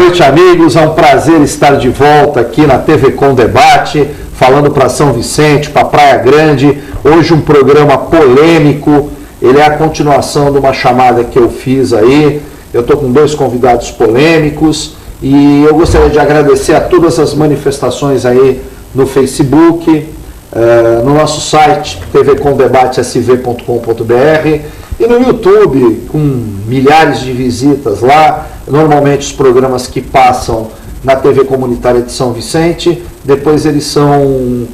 noite, amigos. É um prazer estar de volta aqui na TV Com Debate, falando para São Vicente, para Praia Grande. Hoje um programa polêmico. Ele é a continuação de uma chamada que eu fiz aí. Eu estou com dois convidados polêmicos e eu gostaria de agradecer a todas as manifestações aí no Facebook, no nosso site tvcomdebatesv.com.br e no YouTube, com milhares de visitas lá. Normalmente os programas que passam na TV Comunitária de São Vicente, depois eles são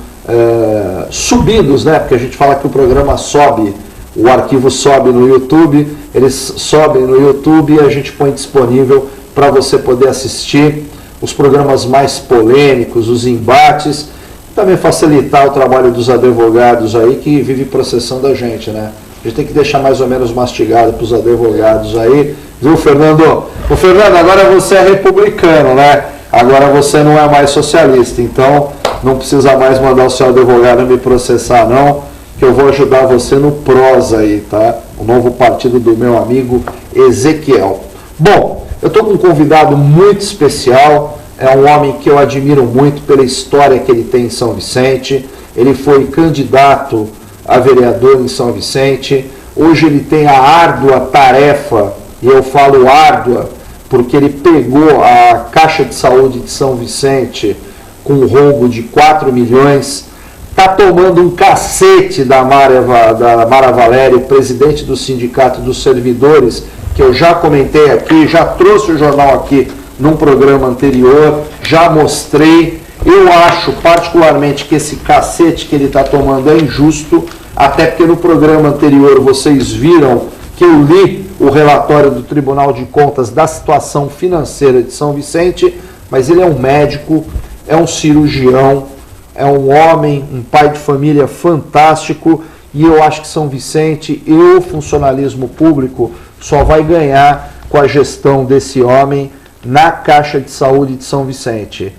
subidos, né? Porque a gente fala que o programa sobe, o arquivo sobe no YouTube, eles sobem no YouTube e a gente põe disponível para você poder assistir os programas mais polêmicos, os embates, também facilitar o trabalho dos advogados aí que vivem processando a gente, né? A gente tem que deixar mais ou menos mastigado para os advogados aí, viu, Fernando? Ô, Fernando, agora você é republicano, né? Agora você não é mais socialista, então não precisa mais mandar o seu advogado me processar, não, que eu vou ajudar você no PROS aí, tá? O novo partido do meu amigo Ezequiel. Bom, eu estou com um convidado muito especial, é um homem que eu admiro muito pela história que ele tem em São Vicente. Ele foi candidato a vereador em São Vicente. Hoje ele tem a árdua tarefa, e eu falo árdua, porque ele pegou a Caixa de Saúde de São Vicente com um rombo de 4 milhões, está tomando um cacete da Mara Valério, presidente do Sindicato dos Servidores, que eu já comentei aqui, já trouxe o jornal aqui num programa anterior, já mostrei. Eu acho particularmente que esse cacete que ele está tomando é injusto, até porque no programa anterior vocês viram que eu li o relatório do Tribunal de Contas da situação financeira de São Vicente, mas ele é um médico, é um cirurgião, é um homem, um pai de família fantástico, e eu acho que São Vicente e o funcionalismo público só vai ganhar com a gestão desse homem na Caixa de Saúde de São Vicente,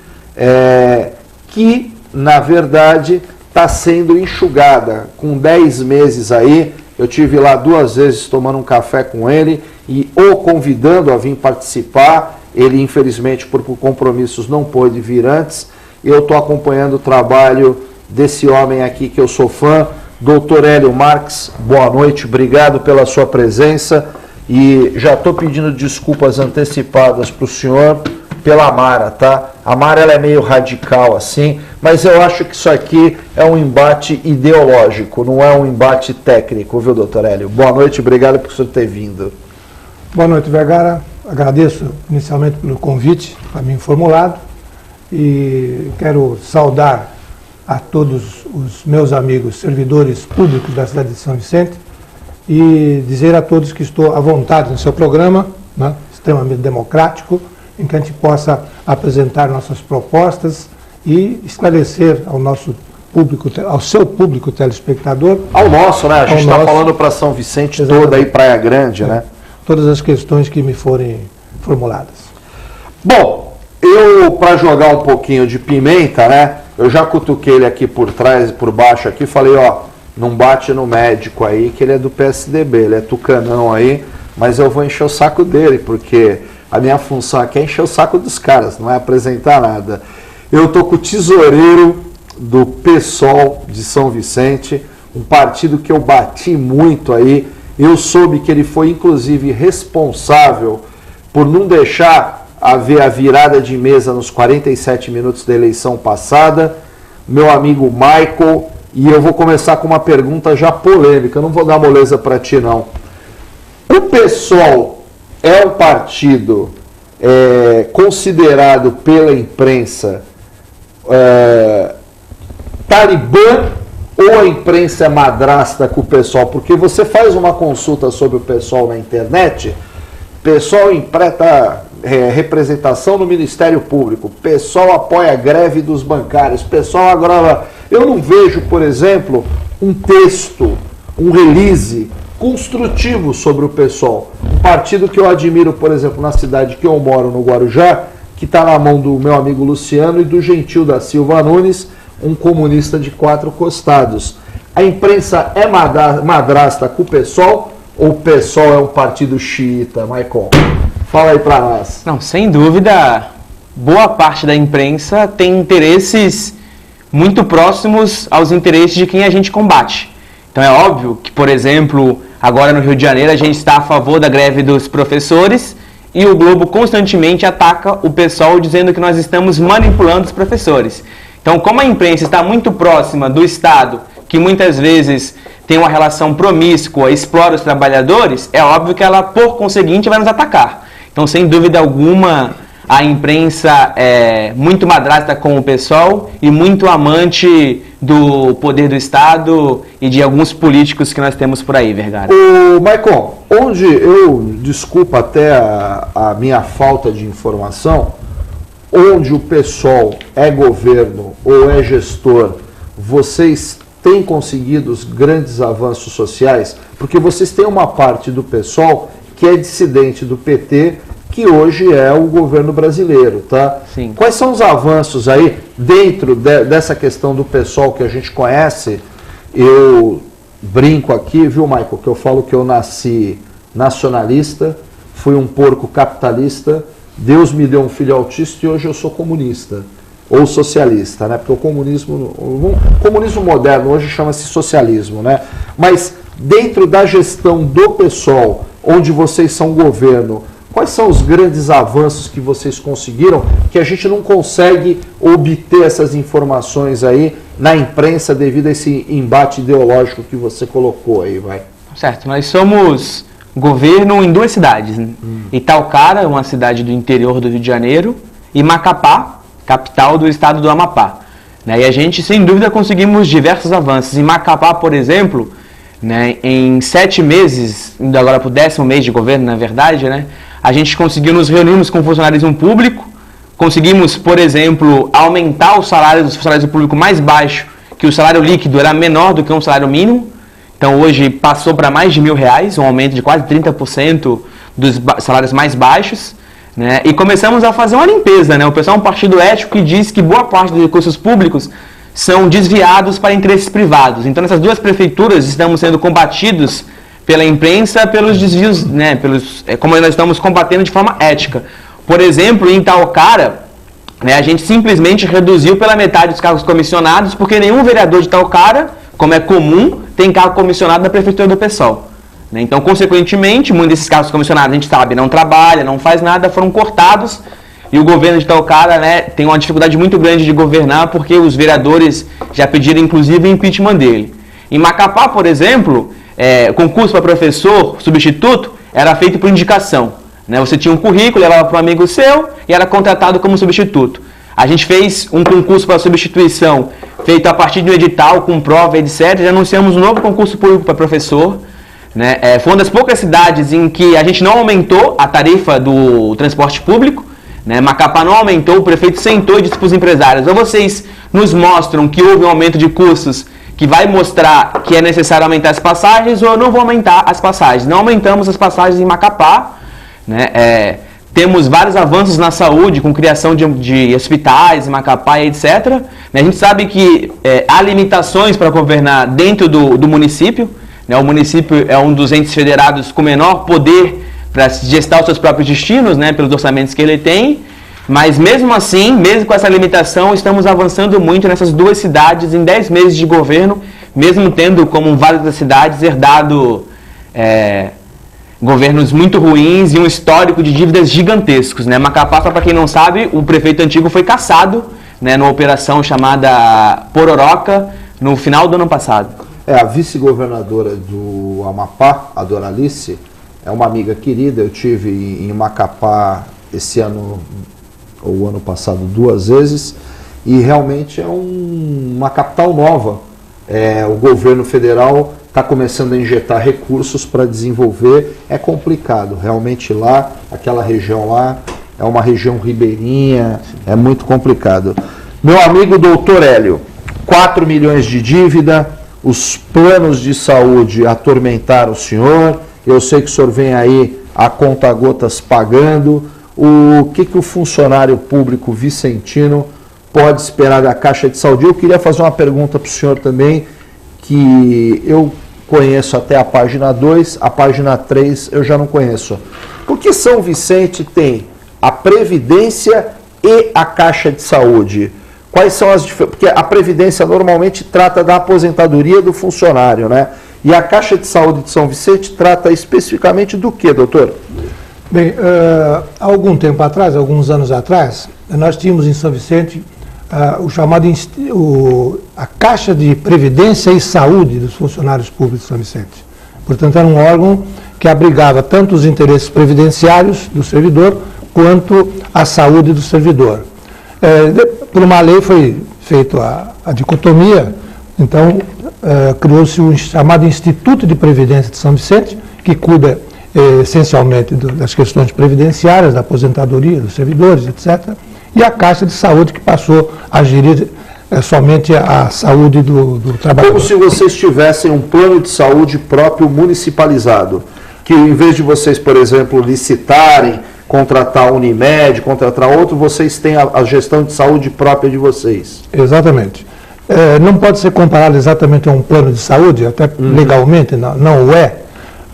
que, na verdade, está sendo enxugada. Com 10 meses aí, eu tive lá 2 vezes tomando um café com ele e o convidando a vir participar. Ele, infelizmente, por compromissos, não pôde vir antes. Eu estou acompanhando o trabalho desse homem aqui que eu sou fã, Dr. Hélio Marques. Boa noite, obrigado pela sua presença. E já estou pedindo desculpas antecipadas para o senhor pela Mara, tá? A Mara ela é meio radical assim, mas eu acho que isso aqui é um embate ideológico, não é um embate técnico, viu, doutor Hélio? Boa noite, obrigado por o senhor ter vindo. Boa noite, Vergara. Agradeço inicialmente pelo convite para mim formulado e quero saudar a todos os meus amigos servidores públicos da cidade de São Vicente e dizer a todos que estou à vontade no seu programa, né, extremamente democrático, em que a gente possa apresentar nossas propostas e esclarecer ao nosso público, ao seu público telespectador. Ao nosso, né? A gente está falando para São Vicente toda aí, Praia Grande, né? Todas as questões que me forem formuladas. Bom, eu, para jogar um pouquinho de pimenta, né? Eu já cutuquei ele aqui por trás e por baixo aqui, falei, ó, não bate no médico aí, que ele é do PSDB, ele é tucanão aí, mas eu vou encher o saco dele, porque a minha função aqui é encher o saco dos caras, não é apresentar nada. Eu tô com o tesoureiro do PSOL de São Vicente, um partido que eu bati muito aí. Eu soube que ele foi, inclusive, responsável por não deixar haver a virada de mesa nos 47 minutos da eleição passada. Meu amigo Michael, e eu vou começar com uma pergunta já polêmica, eu não vou dar moleza para ti, não. O PSOL é um partido considerado pela imprensa talibã ou a imprensa é madrasta com o PSOL? Porque você faz uma consulta sobre o PSOL na internet, o PSOL empresta representação no Ministério Público, o PSOL apoia a greve dos bancários, o PSOL agora... Eu não vejo, por exemplo, um texto, um release construtivo sobre o PSOL. Um partido que eu admiro, por exemplo, na cidade que eu moro, no Guarujá, que está na mão do meu amigo Luciano e do Gentil da Silva Nunes, um comunista de 4 costados. A imprensa é madrasta com o PSOL ou o PSOL é um partido xiita, Maicon? Fala aí para nós. Não, sem dúvida, boa parte da imprensa tem interesses muito próximos aos interesses de quem a gente combate. Então é óbvio que, por exemplo, agora no Rio de Janeiro a gente está a favor da greve dos professores e o Globo constantemente ataca o PSOL dizendo que nós estamos manipulando os professores. Então, como a imprensa está muito próxima do Estado, que muitas vezes tem uma relação promíscua, explora os trabalhadores, é óbvio que ela, por conseguinte, vai nos atacar. Então, sem dúvida alguma, a imprensa é muito madrasta com o PSOL e muito amante do poder do Estado e de alguns políticos que nós temos por aí, Vergara. Ô, Maicon, onde eu, desculpa até a minha falta de informação, onde o PSOL é governo ou é gestor, vocês têm conseguido os grandes avanços sociais? Porque vocês têm uma parte do PSOL que é dissidente do PT, que hoje é o governo brasileiro, tá? Sim. Quais são os avanços aí dentro dessa questão do PSOL que a gente conhece? Eu brinco aqui, viu, Michael, que eu falo que eu nasci nacionalista, fui um porco capitalista, Deus me deu um filho autista e hoje eu sou comunista, ou socialista, né? Porque o comunismo moderno hoje chama-se socialismo, né? Mas dentro da gestão do PSOL, onde vocês são governo, quais são os grandes avanços que vocês conseguiram, que a gente não consegue obter essas informações aí na imprensa devido a esse embate ideológico que você colocou aí, vai? Certo, nós somos governo em duas cidades, né? Itaocara, uma cidade do interior do Rio de Janeiro, e Macapá, capital do estado do Amapá. E a gente, sem dúvida, conseguimos diversos avanços. Em Macapá, por exemplo, né, em 7 meses, indo agora para o 10º mês de governo, na verdade, né, a gente conseguiu nos reunirmos com o funcionalismo público, conseguimos, por exemplo, aumentar o salário dos funcionários do público mais baixo, que o salário líquido era menor do que um salário mínimo. Então hoje passou para mais de R$1.000, um aumento de quase 30% dos salários mais baixos, né? E começamos a fazer uma limpeza, né? O pessoal é um partido ético que diz que boa parte dos recursos públicos são desviados para interesses privados. Então nessas duas prefeituras estamos sendo combatidos pela imprensa pelos desvios, né? Como nós estamos combatendo de forma ética. Por exemplo, em Itaocara, né, a gente simplesmente reduziu pela metade os cargos comissionados, porque nenhum vereador de Itaocara, como é comum, tem cargo comissionado na prefeitura do PSOL. Né? Então, consequentemente, muitos desses cargos comissionados, a gente sabe, não trabalha, não faz nada, foram cortados, e o governo de Itaocara, né, tem uma dificuldade muito grande de governar, porque os vereadores já pediram, inclusive, o impeachment dele. Em Macapá, por exemplo, concurso para professor substituto era feito por indicação. Né? Você tinha um currículo, levava para um amigo seu e era contratado como substituto. A gente fez um concurso para substituição feito a partir de um edital, com prova, etc. Já anunciamos um novo concurso público para professor. Né? Foi uma das poucas cidades em que a gente não aumentou a tarifa do transporte público. Né? Macapá não aumentou, o prefeito sentou e disse para os empresários: ou vocês nos mostram que houve um aumento de custos que vai mostrar que é necessário aumentar as passagens, ou eu não vou aumentar as passagens. Não aumentamos as passagens em Macapá. Né? Temos vários avanços na saúde, com criação de hospitais, Macapá, etc. A gente sabe que há limitações para governar dentro do município. Né? O município é um dos entes federados com menor poder para gestar os seus próprios destinos, né? Pelos orçamentos que ele tem. Mas mesmo assim, mesmo com essa limitação, estamos avançando muito nessas duas cidades em 10 meses de governo, mesmo tendo, como várias das cidades, herdado governos muito ruins e um histórico de dívidas gigantescos. Né? Macapá, para quem não sabe, o prefeito antigo foi cassado, né, numa operação chamada Pororoca, no final do ano passado. A vice-governadora do Amapá, a Doralice, é uma amiga querida. Eu tive em Macapá esse ano, ou ano passado, 2 vezes, e realmente é uma capital nova. O governo federal está começando a injetar recursos para desenvolver. É complicado, realmente lá, aquela região lá, é uma região ribeirinha, é muito complicado. Meu amigo doutor Hélio, 4 milhões de dívida, os planos de saúde atormentaram o senhor, eu sei que o senhor vem aí a conta-gotas pagando. O que o funcionário público vicentino pode esperar da Caixa de Saúde? Eu queria fazer uma pergunta para o senhor também, que eu conheço até a página 2, a página 3 eu já não conheço. Por que São Vicente tem a Previdência e a Caixa de Saúde? Quais são as diferenças? Porque a Previdência normalmente trata da aposentadoria do funcionário, né? E a Caixa de Saúde de São Vicente trata especificamente do que, doutor? Bem, há algum tempo atrás, alguns anos atrás, nós tínhamos em São Vicente o chamado a Caixa de Previdência e Saúde dos funcionários públicos de São Vicente. Portanto, era um órgão que abrigava tanto os interesses previdenciários do servidor quanto a saúde do servidor. Por uma lei foi feita a dicotomia, então criou-se o chamado Instituto de Previdência de São Vicente, que cuida essencialmente das questões previdenciárias, da aposentadoria dos servidores, etc., e a Caixa de Saúde, que passou a gerir somente a saúde do trabalhador. Como se vocês tivessem um plano de saúde próprio municipalizado, que em vez de vocês, por exemplo, licitarem, contratar a Unimed, contratar outro, vocês têm a gestão de saúde própria de vocês. Exatamente. Não pode ser comparado exatamente a um plano de saúde, até legalmente não o é,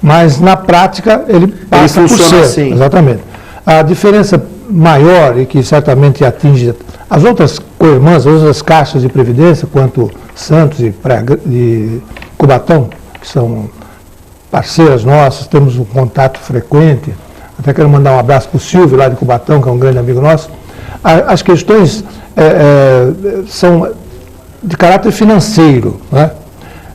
mas na prática ele passa por ser. Assim. Exatamente. A diferença maior e que certamente atinge as outras co-irmãs, as outras caixas de previdência, quanto Santos e Cubatão, que são parceiras nossas, temos um contato frequente. Até quero mandar um abraço para o Silvio, lá de Cubatão, que é um grande amigo nosso. As questões são de caráter financeiro, né?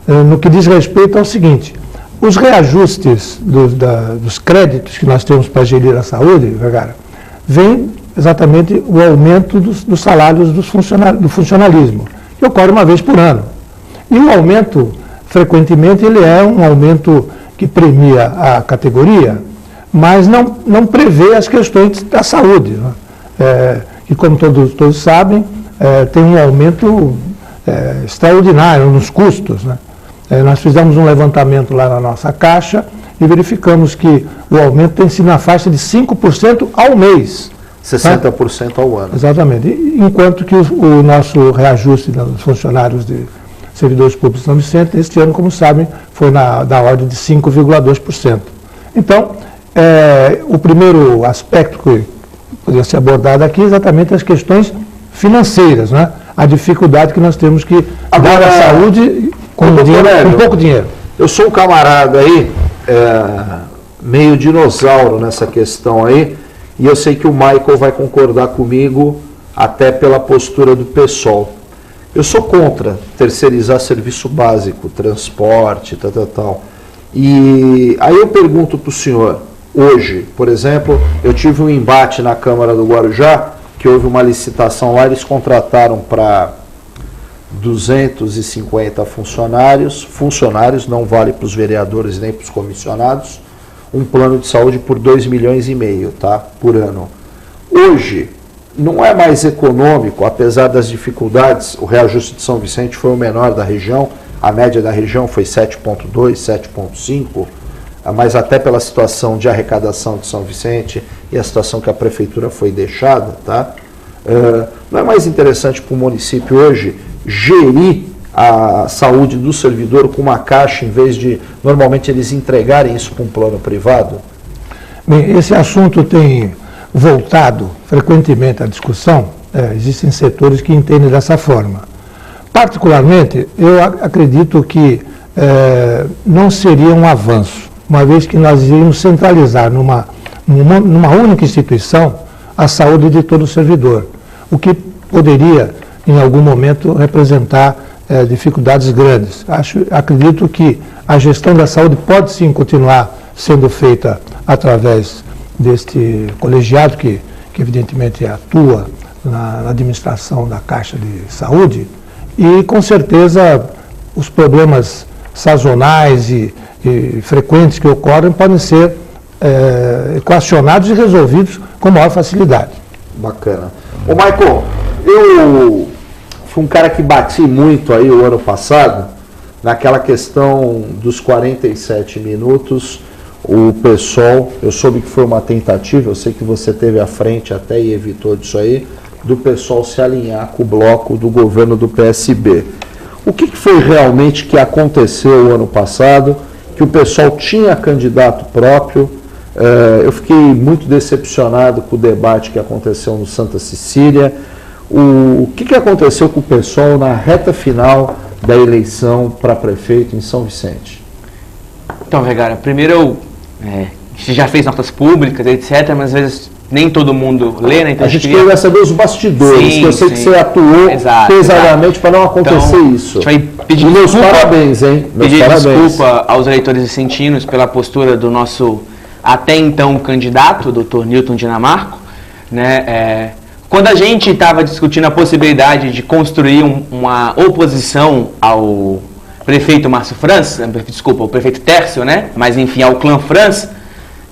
No que diz respeito ao seguinte: os reajustes dos créditos que nós temos para gerir a saúde, Vergara, vem exatamente o aumento dos salários do funcionalismo, que ocorre uma vez por ano. E o aumento, frequentemente, ele é um aumento que premia a categoria, mas não prevê as questões da saúde, né? Que, como todos sabem, tem um aumento extraordinário nos custos, né? Nós fizemos um levantamento lá na nossa Caixa e verificamos que o aumento tem sido na faixa de 5% ao mês. 60% ao ano. Exatamente. Enquanto que o nosso reajuste dos funcionários de servidores públicos de São Vicente, este ano, como sabem, foi da ordem de 5,2%. Então, o primeiro aspecto que poderia ser abordado aqui é exatamente as questões financeiras, né? A dificuldade que nós temos que dar à saúde com pouco dinheiro. Eu sou um camarada aí, meio dinossauro nessa questão aí, e eu sei que o Michael vai concordar comigo até pela postura do PSOL. Eu sou contra terceirizar serviço básico, transporte, tal. E aí eu pergunto para o senhor, hoje, por exemplo, eu tive um embate na Câmara do Guarujá, que houve uma licitação lá, eles contrataram para 250 funcionários, não vale para os vereadores nem para os comissionados, um plano de saúde por 2,5 milhões, tá, por ano. Hoje, não é mais econômico, apesar das dificuldades, o reajuste de São Vicente foi o menor da região, a média da região foi 7,2, 7,5, mas até pela situação de arrecadação de São Vicente e a situação que a prefeitura foi deixada, tá? Não é mais interessante para o município hoje gerir a saúde do servidor com uma caixa, em vez de, normalmente, eles entregarem isso para um plano privado? Bem, esse assunto tem voltado frequentemente à discussão. Existem setores que entendem dessa forma. Particularmente, eu acredito que não seria um avanço, uma vez que nós iríamos centralizar numa única instituição a saúde de todo servidor, o que poderia, em algum momento, representar dificuldades grandes. Acredito que a gestão da saúde pode sim continuar sendo feita através deste colegiado que evidentemente atua na administração da Caixa de Saúde, e com certeza os problemas sazonais e frequentes que ocorrem podem ser equacionados e resolvidos com maior facilidade. Bacana. Ô Michael, eu fui um cara que bati muito aí o ano passado, naquela questão dos 47 minutos, o PSOL, eu soube que foi uma tentativa, eu sei que você teve à frente até e evitou disso aí, do PSOL se alinhar com o bloco do governo do PSB. O que foi realmente que aconteceu ano passado, que o pessoal tinha candidato próprio? Eu fiquei muito decepcionado com o debate que aconteceu no Santa Cecília. O que aconteceu com o pessoal na reta final da eleição para prefeito em São Vicente? Então, Vergara, primeiro você já fez notas públicas, etc., mas às vezes nem todo mundo lê, né? Então a gente queria saber os bastidores, que eu sei que você atuou pesadamente para não acontecer isso. A gente vai pedir meus parabéns, hein? Pedir desculpa aos eleitores vicentinos pela postura do nosso até então candidato, o Dr. Newton Dinamarco, né? Quando a gente estava discutindo a possibilidade de construir uma oposição ao prefeito Márcio França, desculpa, o prefeito Tércio, né? Mas enfim, ao clã França,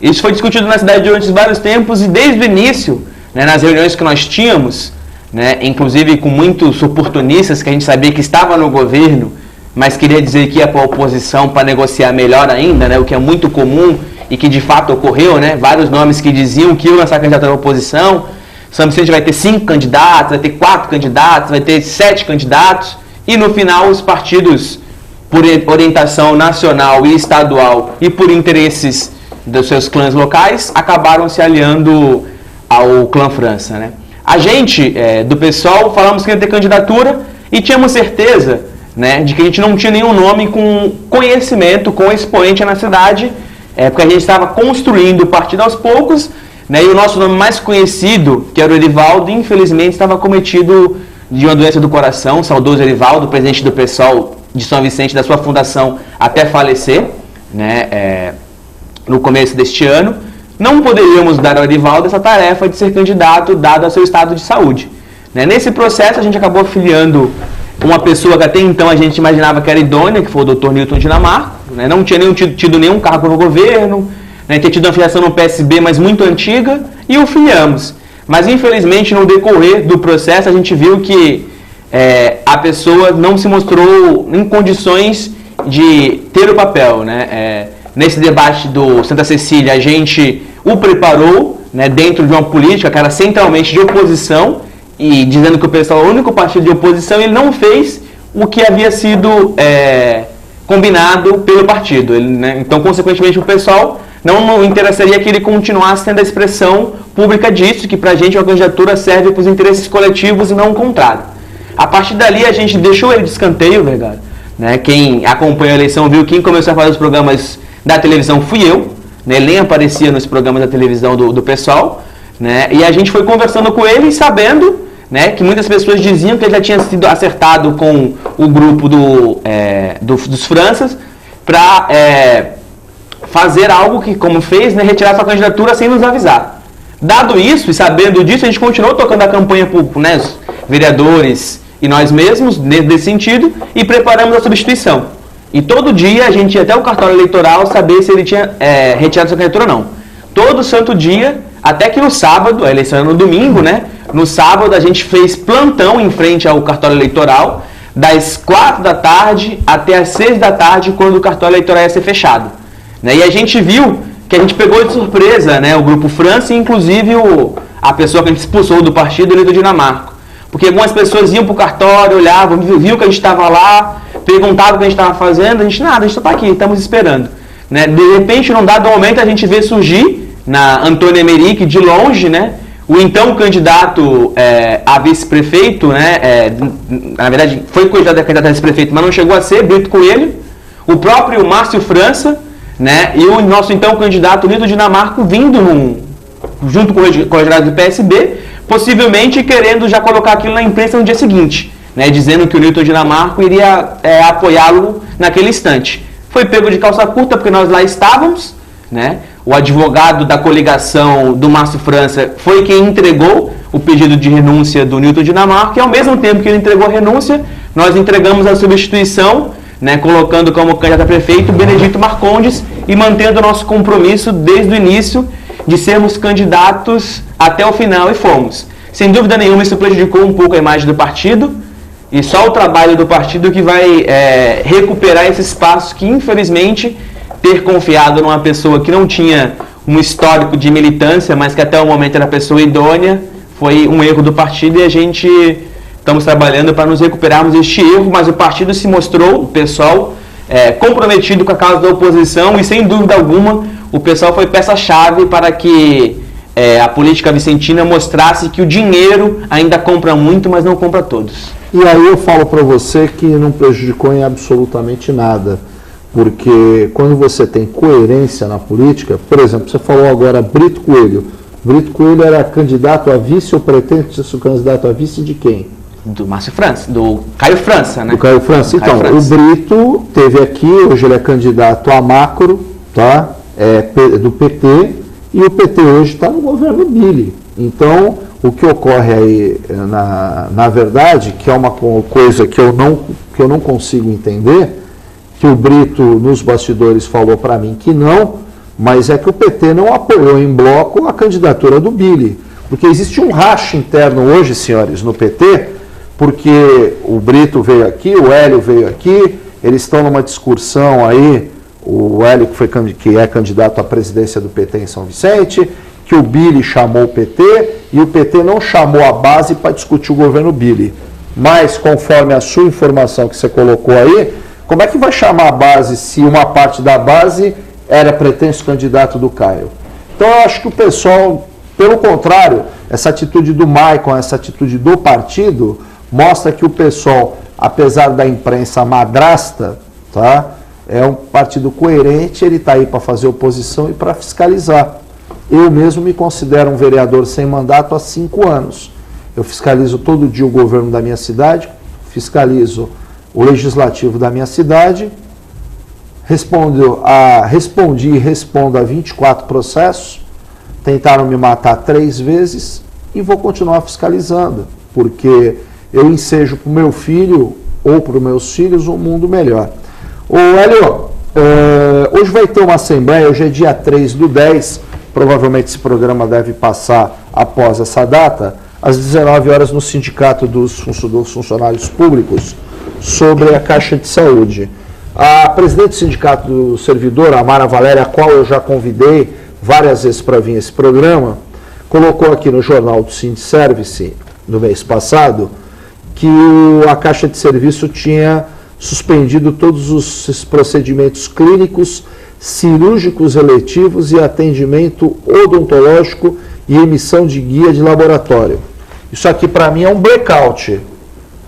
isso foi discutido na cidade durante vários tempos e desde o início, né, nas reuniões que nós tínhamos, né, inclusive com muitos oportunistas que a gente sabia que estava no governo, mas queria dizer que ia para a oposição para negociar melhor ainda, né, o que é muito comum e que de fato ocorreu, né, vários nomes que diziam que iam lançar candidato à oposição. São Vicente vai ter 5 candidatos, vai ter 4 candidatos, vai ter 7 candidatos e no final os partidos, por orientação nacional e estadual e por interesses dos seus clãs locais, acabaram se aliando ao clã França, né? A gente, do pessoal, falamos que ia ter candidatura e tínhamos certeza, né, de que a gente não tinha nenhum nome com conhecimento, com expoente na cidade, porque a gente estava construindo o partido aos poucos, né, e o nosso nome mais conhecido, que era o Erivaldo, infelizmente estava cometido de uma doença do coração, saudoso Erivaldo, presidente do PSOL de São Vicente, da sua fundação, até falecer, né, no começo deste ano. Não poderíamos dar ao Erivaldo essa tarefa de ser candidato, dado ao seu estado de saúde. Né? Nesse processo, a gente acabou filiando uma pessoa que até então a gente imaginava que era idônea, que foi o Dr. Newton Dinamarco, né? Não tinha tido nenhum cargo no governo, né? Tinha tido uma filiação no PSB, mas muito antiga, e o filiamos. Mas, infelizmente, no decorrer do processo, a gente viu que a pessoa não se mostrou em condições de ter o papel, né? Nesse debate do Santa Cecília, a gente o preparou, né, dentro de uma política que era centralmente de oposição, e dizendo que o PSOL é o único partido de oposição, ele não fez o que havia sido combinado pelo partido. Ele, né, então, consequentemente, o PSOL não interessaria que ele continuasse tendo a expressão pública disso, que para a gente a candidatura serve para os interesses coletivos e não o contrário. A partir dali, a gente deixou ele de escanteio, Vergara, né? Quem acompanha a eleição viu que quem começou a fazer os programas da televisão fui eu, né? Ele nem aparecia nos programas da televisão do pessoal, né? E a gente foi conversando com ele, sabendo, né, que muitas pessoas diziam que ele já tinha sido acertado com o grupo dos Franças para fazer algo que, como fez, né, retirar sua candidatura sem nos avisar. Dado isso e sabendo disso, a gente continuou tocando a campanha por, né, os vereadores e nós mesmos, nesse sentido, e preparamos a substituição. E todo dia a gente ia até o cartório eleitoral saber se ele tinha retirado sua candidatura ou não. Todo santo dia, até que no sábado, a eleição era no domingo, né? No sábado a gente fez plantão em frente ao cartório eleitoral, das 4 da tarde até as 6 da tarde, quando o cartório eleitoral ia ser fechado. Né? E a gente viu que a gente pegou de surpresa, né, o Grupo França e inclusive a pessoa que a gente expulsou do partido, o Newton Dinamarco. Porque algumas pessoas iam para o cartório, olhavam, viu que a gente estava lá, perguntavam o que a gente estava fazendo, a gente, nada, a gente só está aqui, estamos esperando. Né? De repente, num dado momento, a gente vê surgir na Antônia Emerick, de longe, né, o então candidato a vice-prefeito, né, na verdade foi candidato a vice-prefeito, mas não chegou a ser, Brito Coelho, o próprio Márcio França, né, e o nosso então candidato Newton Dinamarco vindo junto com o colegiado do PSB, possivelmente querendo já colocar aquilo na imprensa no dia seguinte, né, dizendo que o Newton Dinamarco iria apoiá-lo naquele instante. Foi pego de calça curta porque nós lá estávamos, né? O advogado da coligação do Márcio França foi quem entregou o pedido de renúncia do Newton Dinamarco e ao mesmo tempo que ele entregou a renúncia, nós entregamos a substituição, né, colocando como candidato a prefeito Benedito Marcondes e mantendo o nosso compromisso desde o início de sermos candidatos até o final e fomos. Sem dúvida nenhuma isso prejudicou um pouco a imagem do partido e só o trabalho do partido que vai recuperar esse espaço que infelizmente ter confiado numa pessoa que não tinha um histórico de militância, mas que até o momento era pessoa idônea, foi um erro do partido e a gente estamos trabalhando para nos recuperarmos deste erro, mas o partido se mostrou, o pessoal, comprometido com a causa da oposição e, sem dúvida alguma, o pessoal foi peça-chave para que a política vicentina mostrasse que o dinheiro ainda compra muito, mas não compra todos. E aí eu falo para você que não prejudicou em absolutamente nada, porque quando você tem coerência na política, por exemplo, você falou agora Brito Coelho. Brito Coelho era candidato a vice ou pretende ser candidato a vice de quem? Do Márcio França, do Caio França, né? Do Caio França. Então, Caio França. O Brito teve aqui, hoje ele é candidato a macro, tá? Do PT, e o PT hoje está no governo Billy. Então, o que ocorre aí, na verdade, que é uma coisa que eu não consigo entender, que o Brito, nos bastidores, falou para mim que não, mas é que o PT não apoiou em bloco a candidatura do Billy. Porque existe um racha interno hoje, senhores, no PT, porque o Brito veio aqui, o Hélio veio aqui, eles estão numa discussão aí, o Hélio que é candidato à presidência do PT em São Vicente, que o Billy chamou o PT, e o PT não chamou a base para discutir o governo Billy. Mas, conforme a sua informação que você colocou aí, como é que vai chamar a base se uma parte da base era pretenso candidato do Caio? Então, eu acho que o pessoal, pelo contrário, essa atitude do Maicon, essa atitude do partido, mostra que o pessoal, apesar da imprensa madrasta, tá, é um partido coerente, ele está aí para fazer oposição e para fiscalizar. Eu mesmo me considero um vereador sem mandato há 5 anos. Eu fiscalizo todo dia o governo da minha cidade, fiscalizo o legislativo da minha cidade, respondi e respondo a 24 processos, tentaram me matar 3 vezes e vou continuar fiscalizando, porque eu ensejo para o meu filho ou para os meus filhos um mundo melhor. Ô Hélio, hoje vai ter uma assembleia, hoje é dia 3/10, provavelmente esse programa deve passar após essa data, às 19 horas no Sindicato dos Funcionários Públicos, sobre a Caixa de Saúde. A presidente do Sindicato do Servidor, a Mara Valéria, a qual eu já convidei várias vezes para vir esse programa, colocou aqui no jornal do Sindservice, no mês passado, que a Caixa de Serviço tinha suspendido todos os procedimentos clínicos, cirúrgicos eletivos e atendimento odontológico e emissão de guia de laboratório. Isso aqui para mim é um blackout,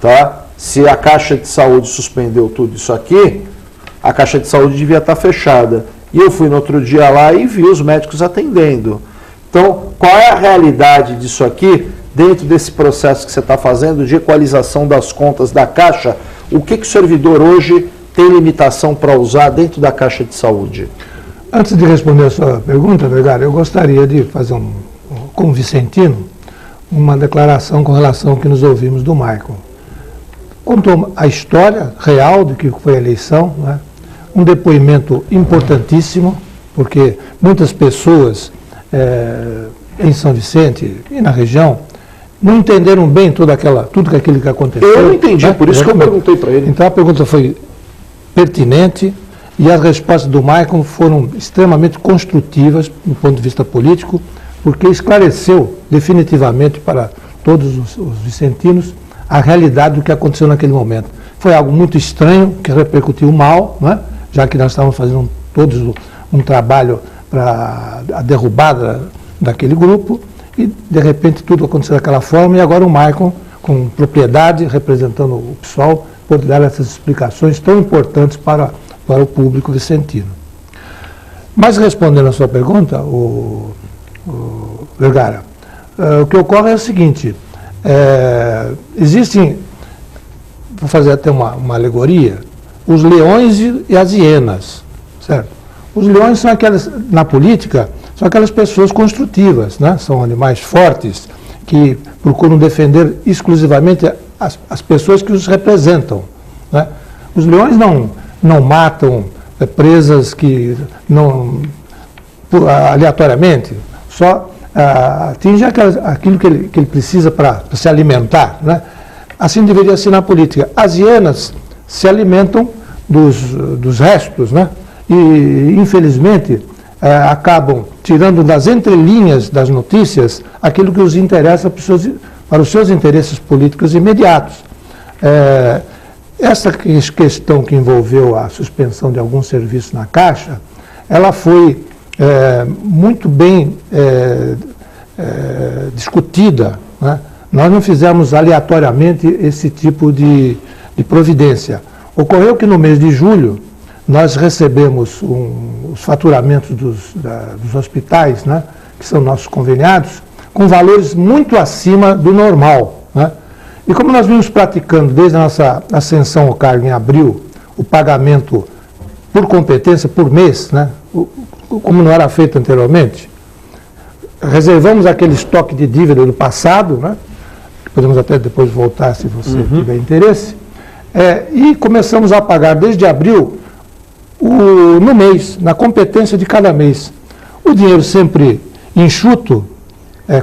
tá? Se a Caixa de Saúde suspendeu tudo isso aqui, a Caixa de Saúde devia estar fechada. E eu fui no outro dia lá e vi os médicos atendendo. Então, qual é a realidade disso aqui, dentro desse processo que você está fazendo de equalização das contas da Caixa? O que o servidor hoje tem limitação para usar dentro da Caixa de Saúde? Antes de responder a sua pergunta, Vergara, eu gostaria de fazer, como vicentino, uma declaração com relação ao que nos ouvimos do Maicon. Contou a história real do que foi a eleição, né? Um depoimento importantíssimo, porque muitas pessoas em São Vicente e na região não entenderam bem tudo aquilo que aconteceu. Eu não entendi, né? Por isso que eu perguntei para ele. Então a pergunta foi pertinente e as respostas do Maicon foram extremamente construtivas do ponto de vista político, porque esclareceu definitivamente para todos os vicentinos a realidade do que aconteceu naquele momento. Foi algo muito estranho, que repercutiu mal, né? Já que nós estávamos fazendo todos um trabalho para a derrubada daquele grupo, e de repente tudo aconteceu daquela forma, e agora o Maicon, com propriedade, representando o pessoal, pode dar essas explicações tão importantes para o público vicentino. Mas respondendo a sua pergunta, o Vergara, o que ocorre é o seguinte, existem, vou fazer até uma alegoria, os leões e as hienas, certo? Os leões são aquelas, na política, são aquelas pessoas construtivas, né? São animais fortes que procuram defender exclusivamente as pessoas que os representam, né? Os leões não matam presas que aleatoriamente, só atinge aquilo que ele precisa para se alimentar, né? Assim deveria ser na política. As hienas se alimentam dos restos, né? E, infelizmente, acabam tirando das entrelinhas das notícias aquilo que os interessa para para os seus interesses políticos imediatos. Essa questão que envolveu a suspensão de alguns serviços na Caixa, ela foi muito bem discutida, né? Nós não fizemos aleatoriamente esse tipo de providência. Ocorreu que no mês de julho nós recebemos os faturamentos dos hospitais, né, que são nossos conveniados, com valores muito acima do normal, né? E como nós vimos praticando desde a nossa ascensão ao cargo em abril, o pagamento por competência por mês, né, como não era feito anteriormente, reservamos aquele estoque de dívida do passado, né, podemos até depois voltar se você tiver interesse, e começamos a pagar desde abril no mês, na competência de cada mês. O dinheiro sempre enxuto,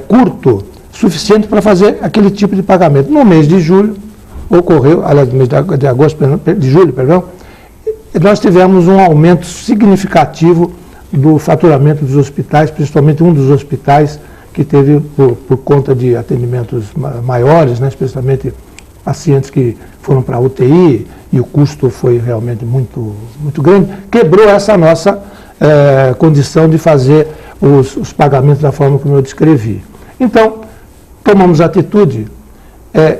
curto, suficiente para fazer aquele tipo de pagamento. No mês de julho, ocorreu, aliás, no mês de julho, nós tivemos um aumento significativo do faturamento dos hospitais, principalmente um dos hospitais que teve, por conta de atendimentos maiores, né, especialmente pacientes que foram para a UTI, e o custo foi realmente muito, muito grande, quebrou essa nossa condição de fazer os pagamentos da forma como eu descrevi. Então, tomamos a atitude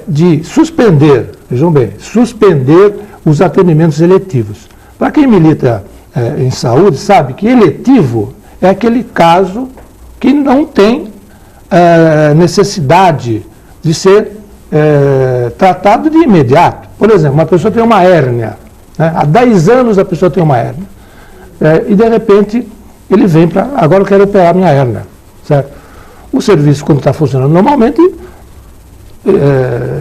de suspender, vejam bem, suspender os atendimentos eletivos. Para quem milita em saúde, sabe que eletivo é aquele caso que não tem necessidade de ser tratado de imediato. Por exemplo, uma pessoa tem uma hérnia, né? Há 10 anos a pessoa tem uma hérnia, e de repente ele vem para, agora eu quero operar minha hérnia, certo? O serviço, quando está funcionando normalmente,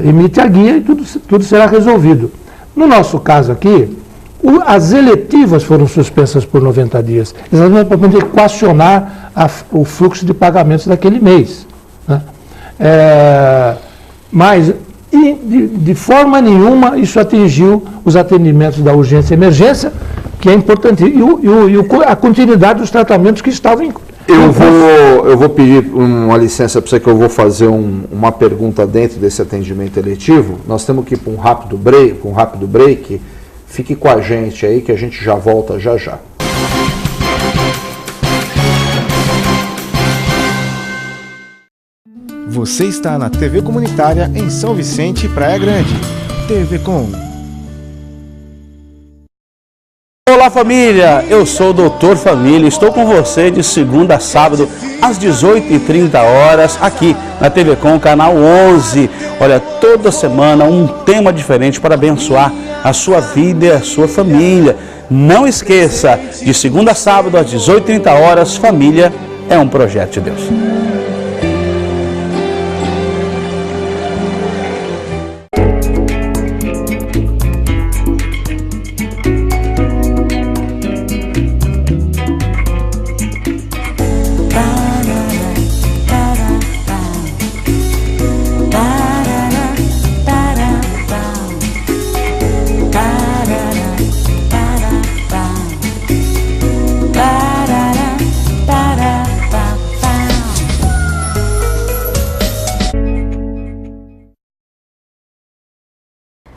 emite a guia e tudo será resolvido. No nosso caso aqui, as eletivas foram suspensas por 90 dias, exatamente para poder equacionar o fluxo de pagamentos daquele mês, né? Mas, de forma nenhuma, isso atingiu os atendimentos da urgência e emergência, que é importante, e a continuidade dos tratamentos que estavam em... Eu vou pedir uma licença para você, que eu vou fazer uma pergunta dentro desse atendimento eletivo. Nós temos que ir para um rápido break. Fique com a gente aí, que a gente já volta já já. Você está na TV Comunitária em São Vicente, Praia Grande. TV Com. Olá família, eu sou o Doutor Família, estou com você de segunda a sábado às 18h30 aqui na TV Com, canal 11. Olha, toda semana um tema diferente para abençoar a sua vida e a sua família. Não esqueça, de segunda a sábado às 18h30, família é um projeto de Deus.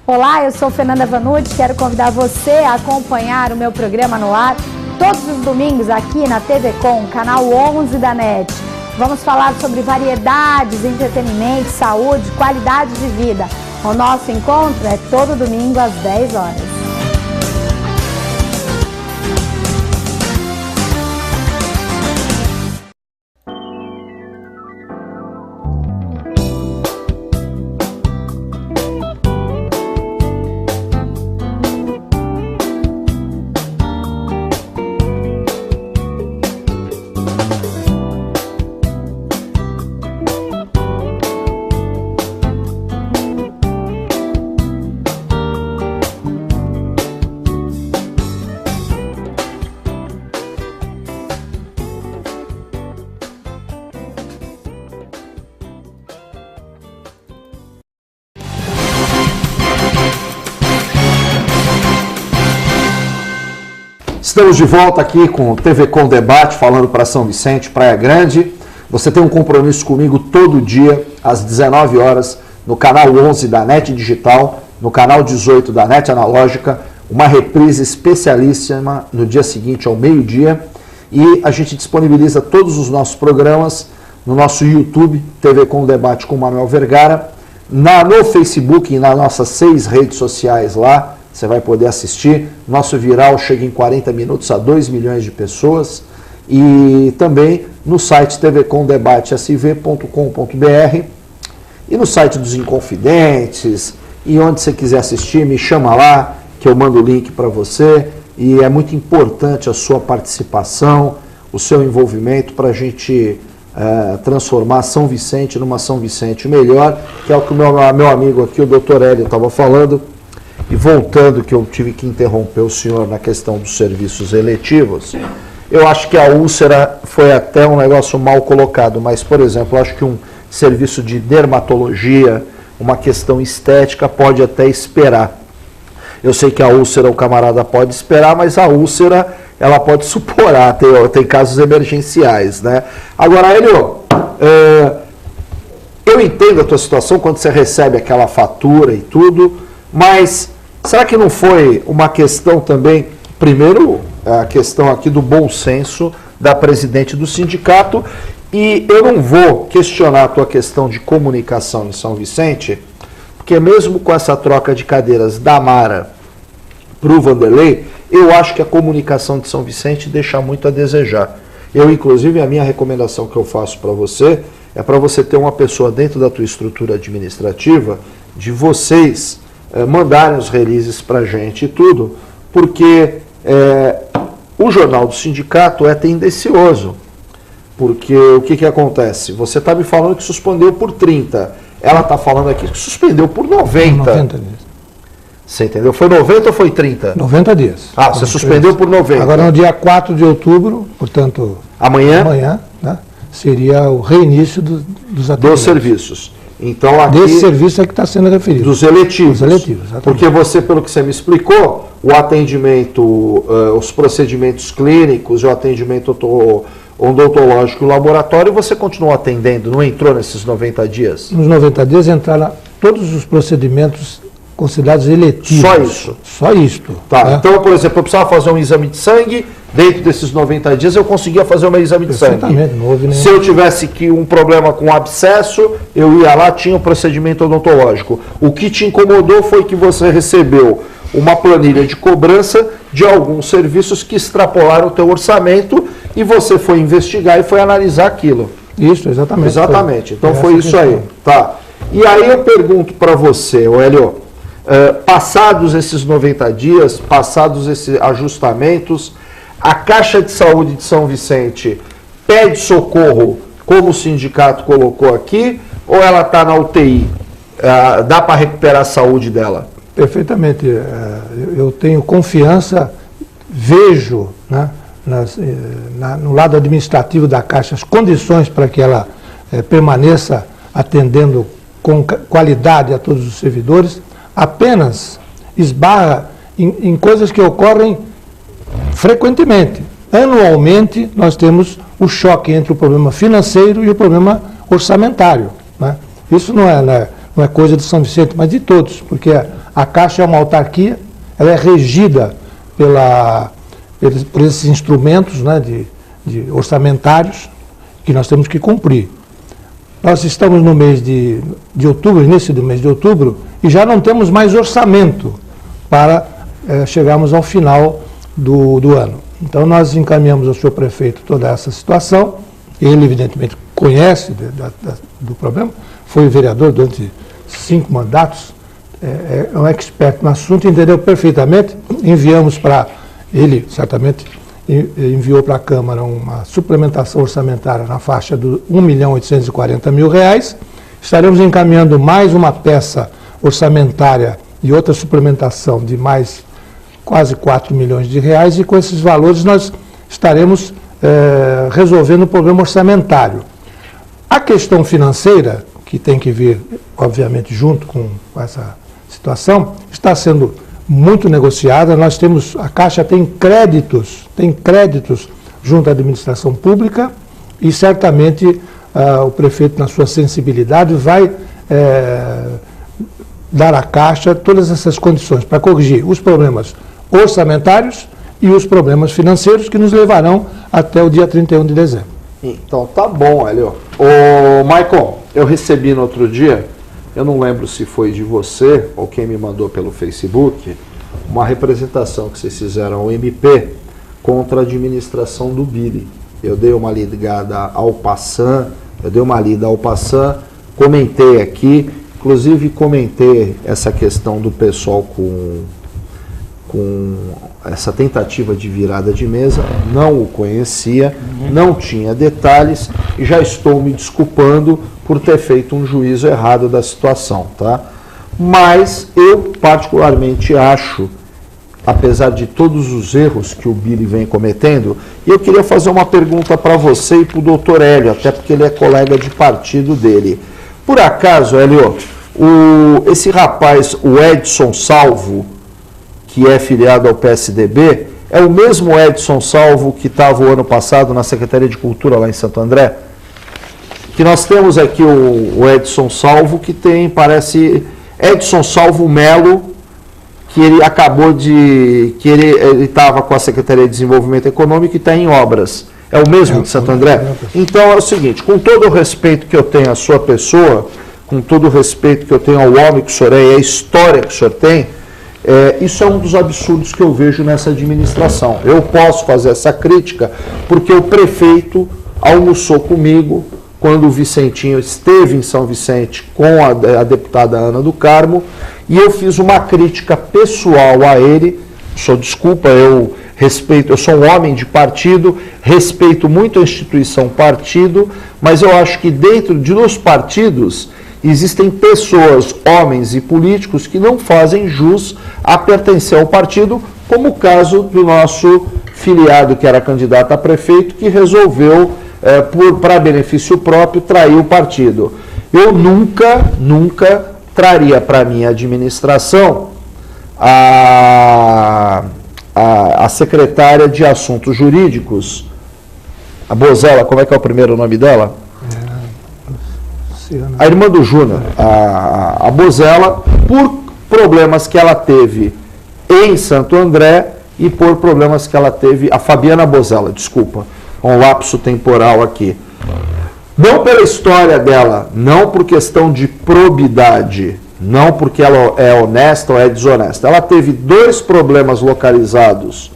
Olá, eu sou Fernanda Vanucci, quero convidar você a acompanhar o meu programa no ar todos os domingos aqui na TV Com, canal 11 da NET. Vamos falar sobre variedades, entretenimento, saúde, qualidade de vida. O nosso encontro é todo domingo às 10 horas. Estamos de volta aqui com o TV Com Debate, falando para São Vicente, Praia Grande. Você tem um compromisso comigo todo dia, às 19 horas, no canal 11 da NET Digital, no canal 18 da NET Analógica, uma reprise especialíssima no dia seguinte, ao meio-dia. E a gente disponibiliza todos os nossos programas no nosso YouTube, TV com Debate com Manuel Vergara, no Facebook e nas nossas 6 redes sociais lá, você vai poder assistir. Nosso viral chega em 40 minutos a 2 milhões de pessoas. E também no site tvcomdebatesv.com.br e no site dos Inconfidentes, e onde você quiser assistir, me chama lá, que eu mando o link para você. E é muito importante a sua participação, o seu envolvimento para a gente transformar São Vicente numa São Vicente melhor, que é o que o meu amigo aqui, o Dr. Hélio, estava falando. E voltando, que eu tive que interromper o senhor na questão dos serviços eletivos, eu acho que a úlcera foi até um negócio mal colocado, mas, por exemplo, eu acho que um serviço de dermatologia, uma questão estética, pode até esperar. Eu sei que a úlcera o camarada pode esperar, mas a úlcera ela pode suporar, tem casos emergenciais, né? Agora, Hélio, eu entendo a tua situação quando você recebe aquela fatura e tudo, mas será que não foi uma questão também, primeiro, a questão aqui do bom senso da presidente do sindicato, e eu não vou questionar a tua questão de comunicação em São Vicente, porque mesmo com essa troca de cadeiras da Mara para o Vanderlei, eu acho que a comunicação de São Vicente deixa muito a desejar. Eu, inclusive, a minha recomendação que eu faço para você é para você ter uma pessoa dentro da tua estrutura administrativa, de vocês mandarem os releases para a gente e tudo, porque o jornal do sindicato é tendencioso. Porque o que acontece? Você está me falando que suspendeu por 30. Ela está falando aqui que suspendeu por 90. 90 dias. Você entendeu? Foi 90 ou foi 30? 90 dias. Ah, você suspendeu por 90. Agora, no dia 4 de outubro, portanto, amanhã, né, seria o reinício dos atendimentos. Dos serviços. Então, aqui, desse serviço é que está sendo referido. Dos eletivos. Dos eletivos, exatamente. Porque você, pelo que você me explicou, o atendimento, os procedimentos clínicos, o atendimento odontológico e laboratório, você continuou atendendo, não entrou nesses 90 dias? Nos 90 dias entraram todos os procedimentos considerados eletivos. Só isso? Só isto. Tá, né? Então, por exemplo, eu precisava fazer um exame de sangue, dentro desses 90 dias eu conseguia fazer um exame de sangue. Exatamente, não houve nenhum... Se eu tivesse um problema com abscesso, eu ia lá, tinha um procedimento odontológico. O que te incomodou foi que você recebeu uma planilha de cobrança de alguns serviços que extrapolaram o teu orçamento e você foi investigar e foi analisar aquilo. Isso, exatamente. Exatamente. Então foi isso aí. Tá. E aí eu pergunto para você, Hélio, passados esses 90 dias, passados esses ajustamentos, a Caixa de Saúde de São Vicente pede socorro, como o sindicato colocou aqui, ou ela está na UTI? Dá para recuperar a saúde dela? Perfeitamente. Eu tenho confiança, vejo, né, no lado administrativo da Caixa as condições para que ela permaneça atendendo com qualidade a todos os servidores, apenas esbarra em coisas que ocorrem frequentemente. Anualmente, nós temos o choque entre o problema financeiro e o problema orçamentário, né? Isso não é coisa de São Vicente, mas de todos, porque a Caixa é uma autarquia, ela é regida por esses instrumentos, né, de orçamentários que nós temos que cumprir. Nós estamos no mês de outubro, início do mês de outubro, e já não temos mais orçamento para chegarmos ao final do ano. Então nós encaminhamos ao senhor prefeito toda essa situação, ele evidentemente conhece do problema, foi vereador durante 5 mandatos, é um expert no assunto, entendeu perfeitamente, enviamos para ele, certamente, enviou para a Câmara uma suplementação orçamentária na faixa de R$1.840.000, estaremos encaminhando mais uma peça orçamentária e outra suplementação de mais quase R$4 milhões, e com esses valores nós estaremos resolvendo o problema orçamentário. A questão financeira, que tem que vir, obviamente, junto com essa situação, está sendo muito negociada. Nós temos, a Caixa tem créditos junto à administração pública e certamente o prefeito, na sua sensibilidade, vai dar à Caixa todas essas condições para corrigir os problemas orçamentários e os problemas financeiros que nos levarão até o dia 31 de dezembro. Então tá bom, Hélio. Ô, Maicon, eu recebi no outro dia, eu não lembro se foi de você ou quem me mandou pelo Facebook, uma representação que vocês fizeram ao MP contra a administração do Billy. Eu dei uma ligada ao Passan, comentei aqui, inclusive comentei essa questão do pessoal com essa tentativa de virada de mesa, não o conhecia, não tinha detalhes e já estou me desculpando por ter feito um juízo errado da situação, tá? Mas eu particularmente acho, apesar de todos os erros que o Billy vem cometendo, eu queria fazer uma pergunta para você e para o doutor Hélio, até porque ele é colega de partido dele. Por acaso, Hélio, esse rapaz, o Edson Salvo, que é filiado ao PSDB, é o mesmo Edson Salvo que estava o ano passado na Secretaria de Cultura lá em Santo André? Que nós temos aqui o Edson Salvo, que tem, parece, Edson Salvo Melo, que ele acabou de... que ele estava com a Secretaria de Desenvolvimento Econômico e está em obras. É o mesmo de Santo André? Então é o seguinte, com todo o respeito que eu tenho à sua pessoa, com todo o respeito que eu tenho ao homem que o senhor é e à história que o senhor tem, isso é um dos absurdos que eu vejo nessa administração. Eu posso fazer essa crítica porque o prefeito almoçou comigo quando o Vicentinho esteve em São Vicente com a deputada Ana do Carmo, e eu fiz uma crítica pessoal a ele. Eu respeito, eu sou um homem de partido, respeito muito a instituição partido, mas eu acho que dentro dos partidos existem pessoas, homens e políticos que não fazem jus a pertencer ao partido, como o caso do nosso filiado que era candidato a prefeito, que resolveu, para benefício próprio, trair o partido. Eu nunca traria para a minha administração a secretária de Assuntos Jurídicos, a Bozella, como é que é o primeiro nome dela? A irmã do Júnior, a Bozella, por problemas que ela teve em Santo André e por problemas que ela teve, a Fabiana Bozella, desculpa, um lapso temporal aqui. Não pela história dela, não por questão de probidade, não porque ela é honesta ou é desonesta. Ela teve 2 problemas localizados,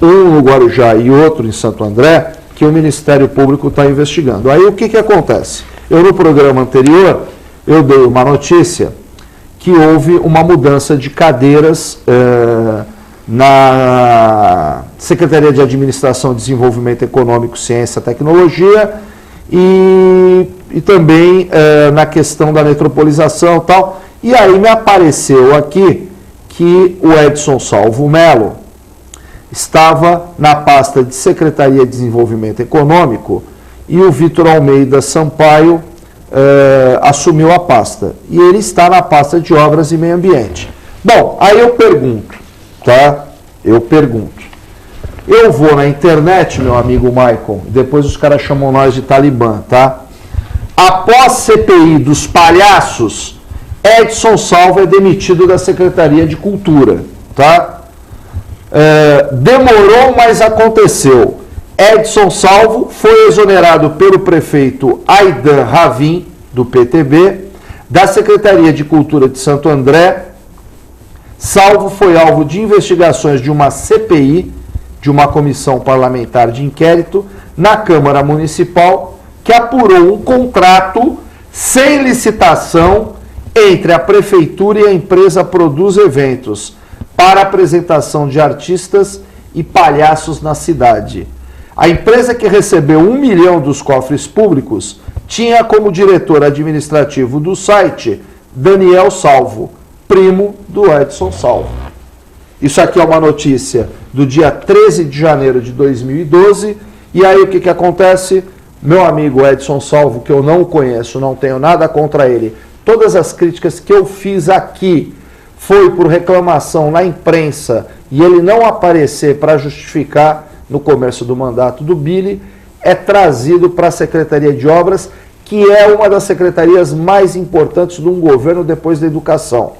um no Guarujá e outro em Santo André, que o Ministério Público está investigando. Aí o que acontece? Eu, no programa anterior, eu dei uma notícia que houve uma mudança de cadeiras na Secretaria de Administração, Desenvolvimento Econômico, Ciência e Tecnologia e também na questão da metropolização e tal. E aí me apareceu aqui que o Edson Salvo Melo estava na pasta de Secretaria de Desenvolvimento Econômico e o Vitor Almeida Sampaio assumiu a pasta. E ele está na pasta de Obras e Meio Ambiente. Bom, aí eu pergunto, tá? Eu vou na internet, meu amigo Maicon, depois os caras chamam nós de Talibã, tá? Após CPI dos palhaços, Edson Salvo é demitido da Secretaria de Cultura, tá? Demorou, mas aconteceu. Edson Salvo foi exonerado pelo prefeito Aidan Ravin, do PTB, da Secretaria de Cultura de Santo André. Salvo foi alvo de investigações de uma CPI, de uma comissão parlamentar de inquérito, na Câmara Municipal, que apurou um contrato sem licitação entre a Prefeitura e a empresa Produz Eventos para apresentação de artistas e palhaços na cidade. A empresa que recebeu 1 milhão dos cofres públicos tinha como diretor administrativo do site Daniel Salvo, primo do Edson Salvo. Isso aqui é uma notícia do dia 13 de janeiro de 2012. E aí o que acontece? Meu amigo Edson Salvo, que eu não conheço, não tenho nada contra ele, todas as críticas que eu fiz aqui foi por reclamação na imprensa e ele não aparecer para justificar no começo do mandato do Billy. é trazido para a Secretaria de Obras, que é uma das secretarias mais importantes de um governo depois da educação.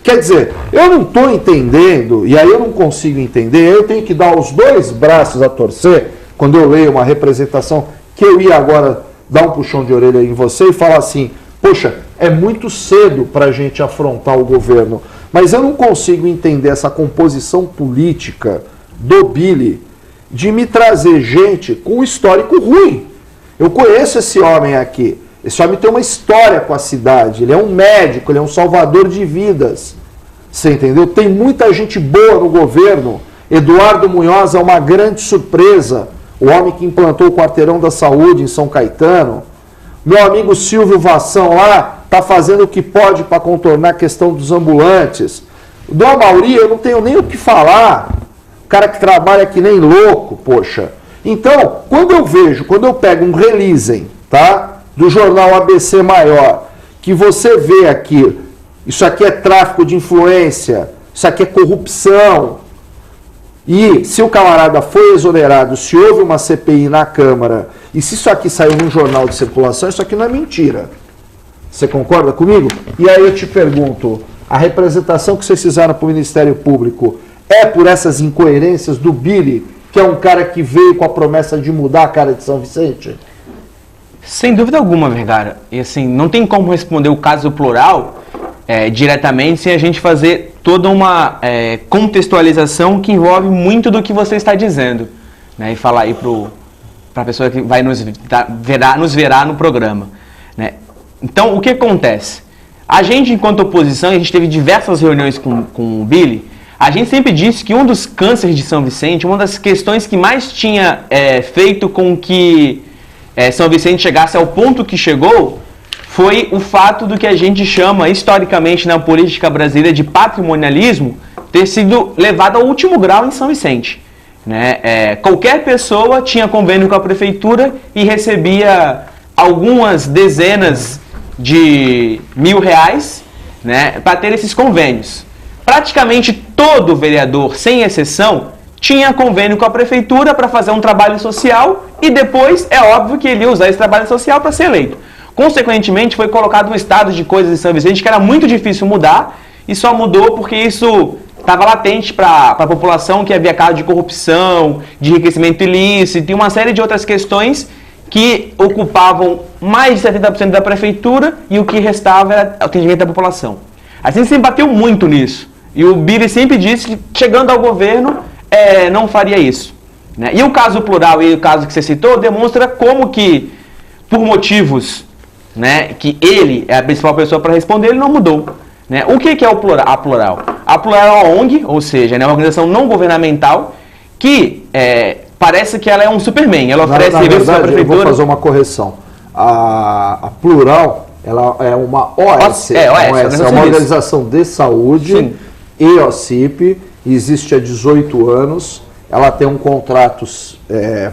Quer dizer, eu não estou entendendo, e aí eu não consigo entender, eu tenho que dar os dois braços a torcer, quando eu leio uma representação, que eu ia agora dar um puxão de orelha em você e falar assim, poxa, é muito cedo para a gente afrontar o governo, mas eu não consigo entender essa composição política do Billy de me trazer gente com um histórico ruim. Eu conheço esse homem aqui. Esse homem tem uma história com a cidade. Ele é um médico, ele é um salvador de vidas. Você entendeu? Tem muita gente boa no governo. Eduardo Munhoz é uma grande surpresa. O homem que implantou o quarteirão da saúde em São Caetano. Meu amigo Silvio Vassão lá está fazendo o que pode para contornar a questão dos ambulantes. Do Amauri eu não tenho nem o que falar. O cara que trabalha que nem louco, poxa. Então, quando eu pego um releasing, tá, do jornal ABC Maior, que você vê aqui, isso aqui é tráfico de influência, isso aqui é corrupção, e se o camarada foi exonerado, se houve uma CPI na Câmara, e se isso aqui saiu num jornal de circulação, isso aqui não é mentira. Você concorda comigo? E aí eu te pergunto, a representação que vocês fizeram para o Ministério Público é por essas incoerências do Billy, que é um cara que veio com a promessa de mudar a cara de São Vicente? Sem dúvida alguma, Vergara. E assim, não tem como responder o caso Plural diretamente sem a gente fazer toda uma contextualização que envolve muito do que você está dizendo, né? E falar aí para a pessoa que vai nos verá no programa, né? Então, o que acontece? A gente, enquanto oposição, a gente teve diversas reuniões com o Billy. A gente sempre disse que um dos cânceres de São Vicente, uma das questões que mais tinha feito com que São Vicente chegasse ao ponto que chegou, foi o fato do que a gente chama, historicamente, na política brasileira de patrimonialismo, ter sido levado ao último grau em São Vicente, né? Qualquer pessoa tinha convênio com a prefeitura e recebia algumas dezenas de R$1.000, né, para ter esses convênios. Praticamente todo vereador, sem exceção, tinha convênio com a prefeitura para fazer um trabalho social e depois é óbvio que ele ia usar esse trabalho social para ser eleito. Consequentemente, foi colocado um estado de coisas em São Vicente que era muito difícil mudar e só mudou porque isso estava latente para a população, que havia caso de corrupção, de enriquecimento ilícito e uma série de outras questões que ocupavam mais de 70% da prefeitura e o que restava era atendimento da população. A gente sempre bateu muito nisso. E o Billy sempre disse que, chegando ao governo, não faria isso, né? E o caso Plural e o caso que você citou demonstra como que, por motivos, né, que ele é a principal pessoa para responder, ele não mudou, né? O que é a Plural? A Plural é uma ONG, ou seja, né, uma organização não governamental que parece que ela é um Superman. Ela oferece serviços para a prefeitura. Eu vou fazer uma correção. A Plural, ela é uma OS, é uma organização de saúde. Sim. E OCIP, existe há 18 anos, ela tem um contrato,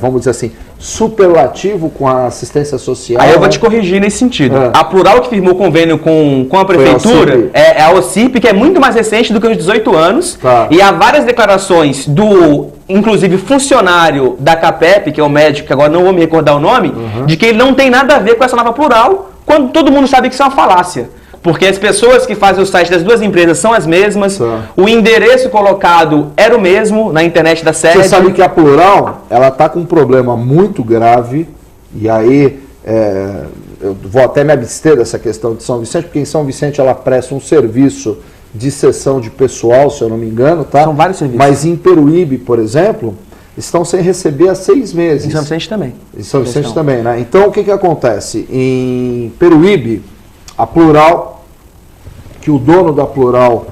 vamos dizer assim, superlativo com a assistência social. Aí eu vou te corrigir nesse sentido. A Plural, que firmou convênio com a prefeitura, é a OCIP, que é muito mais recente do que os 18 anos, tá. E há várias declarações do, inclusive, funcionário da CAPEP, que é o médico, que agora não vou me recordar o nome, de que ele não tem nada a ver com essa nova Plural, quando todo mundo sabe que isso é uma falácia. Porque as pessoas que fazem o site das duas empresas são as mesmas, o endereço colocado era o mesmo na internet da sede. Você sabe que a Plural, ela está com um problema muito grave, e aí eu vou até me abster dessa questão de São Vicente, porque em São Vicente ela presta um serviço de cessão de pessoal, se eu não me engano, tá? São vários serviços. Mas em Peruíbe, por exemplo, estão sem receber há 6 meses. Em São Vicente também. Em São Vicente também, né? Então o que acontece? Em Peruíbe, a Plural, que o dono da Plural,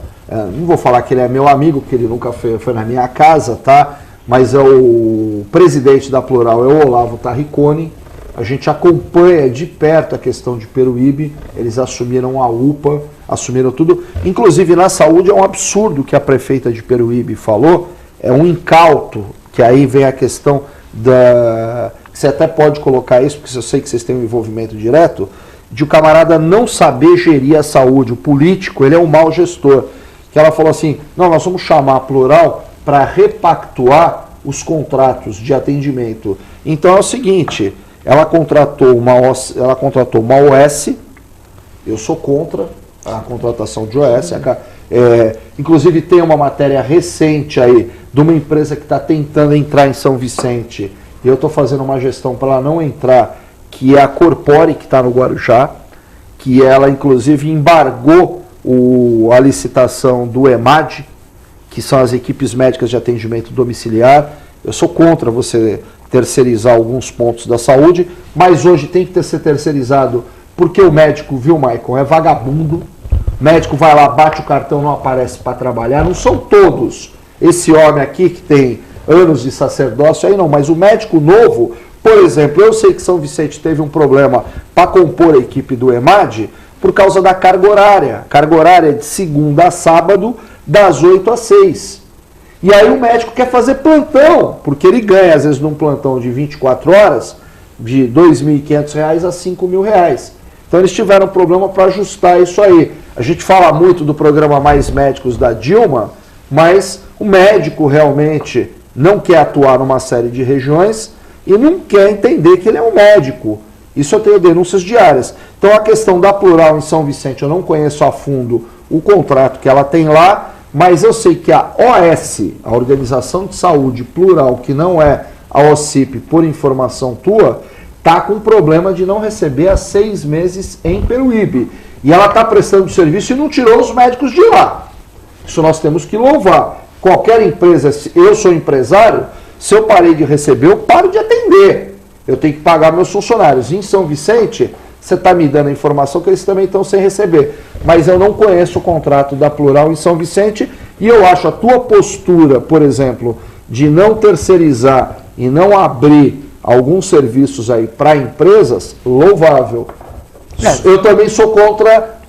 não vou falar que ele é meu amigo, porque ele nunca foi na minha casa, tá? Mas é o presidente da Plural, é o Olavo Tarricone. A gente acompanha de perto a questão de Peruíbe, eles assumiram a UPA, assumiram tudo. Inclusive na saúde é um absurdo que a prefeita de Peruíbe falou, é um incauto, que aí vem a questão da... Você até pode colocar isso, porque eu sei que vocês têm um envolvimento direto, de o camarada não saber gerir a saúde. O político, ele é um mau gestor. Que ela falou assim, não, nós vamos chamar a Plural para repactuar os contratos de atendimento. Então é o seguinte, ela contratou uma OS, eu sou contra a contratação de OS, inclusive tem uma matéria recente aí de uma empresa que está tentando entrar em São Vicente, e eu estou fazendo uma gestão para ela não entrar, que é a Corpore, que está no Guarujá, que ela inclusive embargou a licitação do EMAD, que são as equipes médicas de atendimento domiciliar. Eu sou contra você terceirizar alguns pontos da saúde, mas hoje tem que ser terceirizado, porque o médico, viu, Maicon, é vagabundo. O médico vai lá, bate o cartão, não aparece para trabalhar. Não são todos. Esse homem aqui que tem anos de sacerdócio, aí não, mas o médico novo, por exemplo, eu sei que São Vicente teve um problema para compor a equipe do EMAD por causa da carga horária. Carga horária é de segunda a sábado, das 8 às 6. E aí o médico quer fazer plantão, porque ele ganha, às vezes, num plantão de 24 horas, de R$ 2.500 a R$ 5.000. Então eles tiveram problema para ajustar isso aí. A gente fala muito do programa Mais Médicos da Dilma, mas o médico realmente não quer atuar numa série de regiões e não quer entender que ele é um médico. Isso eu tenho denúncias diárias. Então a questão da Plural em São Vicente, eu não conheço a fundo o contrato que ela tem lá, mas eu sei que a OS, a Organização de Saúde Plural, que não é a OCIP, por informação tua, está com problema de não receber há 6 meses em Peruíbe. E ela está prestando serviço e não tirou os médicos de lá. Isso nós temos que louvar. Qualquer empresa, eu sou empresário, se eu parei de receber, eu paro de atender. Eu tenho que pagar meus funcionários. Em São Vicente, você está me dando a informação que eles também estão sem receber. Mas eu não conheço o contrato da Plural em São Vicente e eu acho a tua postura, por exemplo, de não terceirizar e não abrir alguns serviços aí para empresas, louvável. Eu também sou contra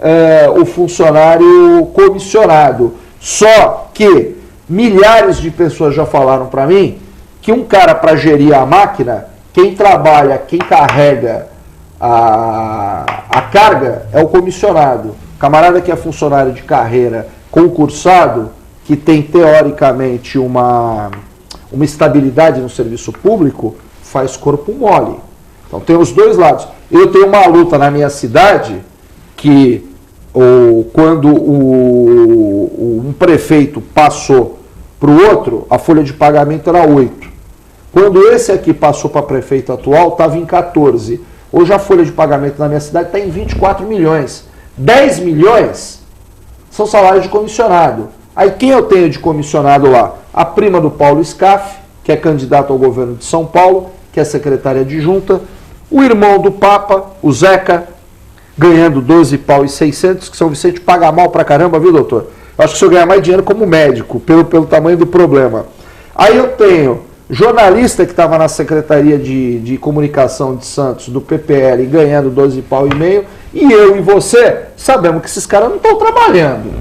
o funcionário comissionado. Só que milhares de pessoas já falaram para mim que um cara para gerir a máquina, quem trabalha, quem carrega a carga é o comissionado. O camarada que é funcionário de carreira concursado, que tem teoricamente uma estabilidade no serviço público, faz corpo mole. Então tem os dois lados. Eu tenho uma luta na minha cidade que quando um prefeito passou para o outro, a folha de pagamento era 8. Quando esse aqui passou para prefeito atual, estava em 14. Hoje a folha de pagamento na minha cidade está em 24 milhões. 10 milhões são salários de comissionado. Aí quem eu tenho de comissionado lá? A prima do Paulo Scaff, que é candidato ao governo de São Paulo, que é secretária adjunta, o irmão do Papa, o Zeca, ganhando 12 pau e 600, que São Vicente paga mal pra caramba, viu, doutor? Eu acho que o senhor ganha mais dinheiro como médico, pelo tamanho do problema. Aí eu tenho jornalista que estava na Secretaria de Comunicação de Santos, do PPL, ganhando 12 pau e meio, e eu e você sabemos que esses caras não estão trabalhando.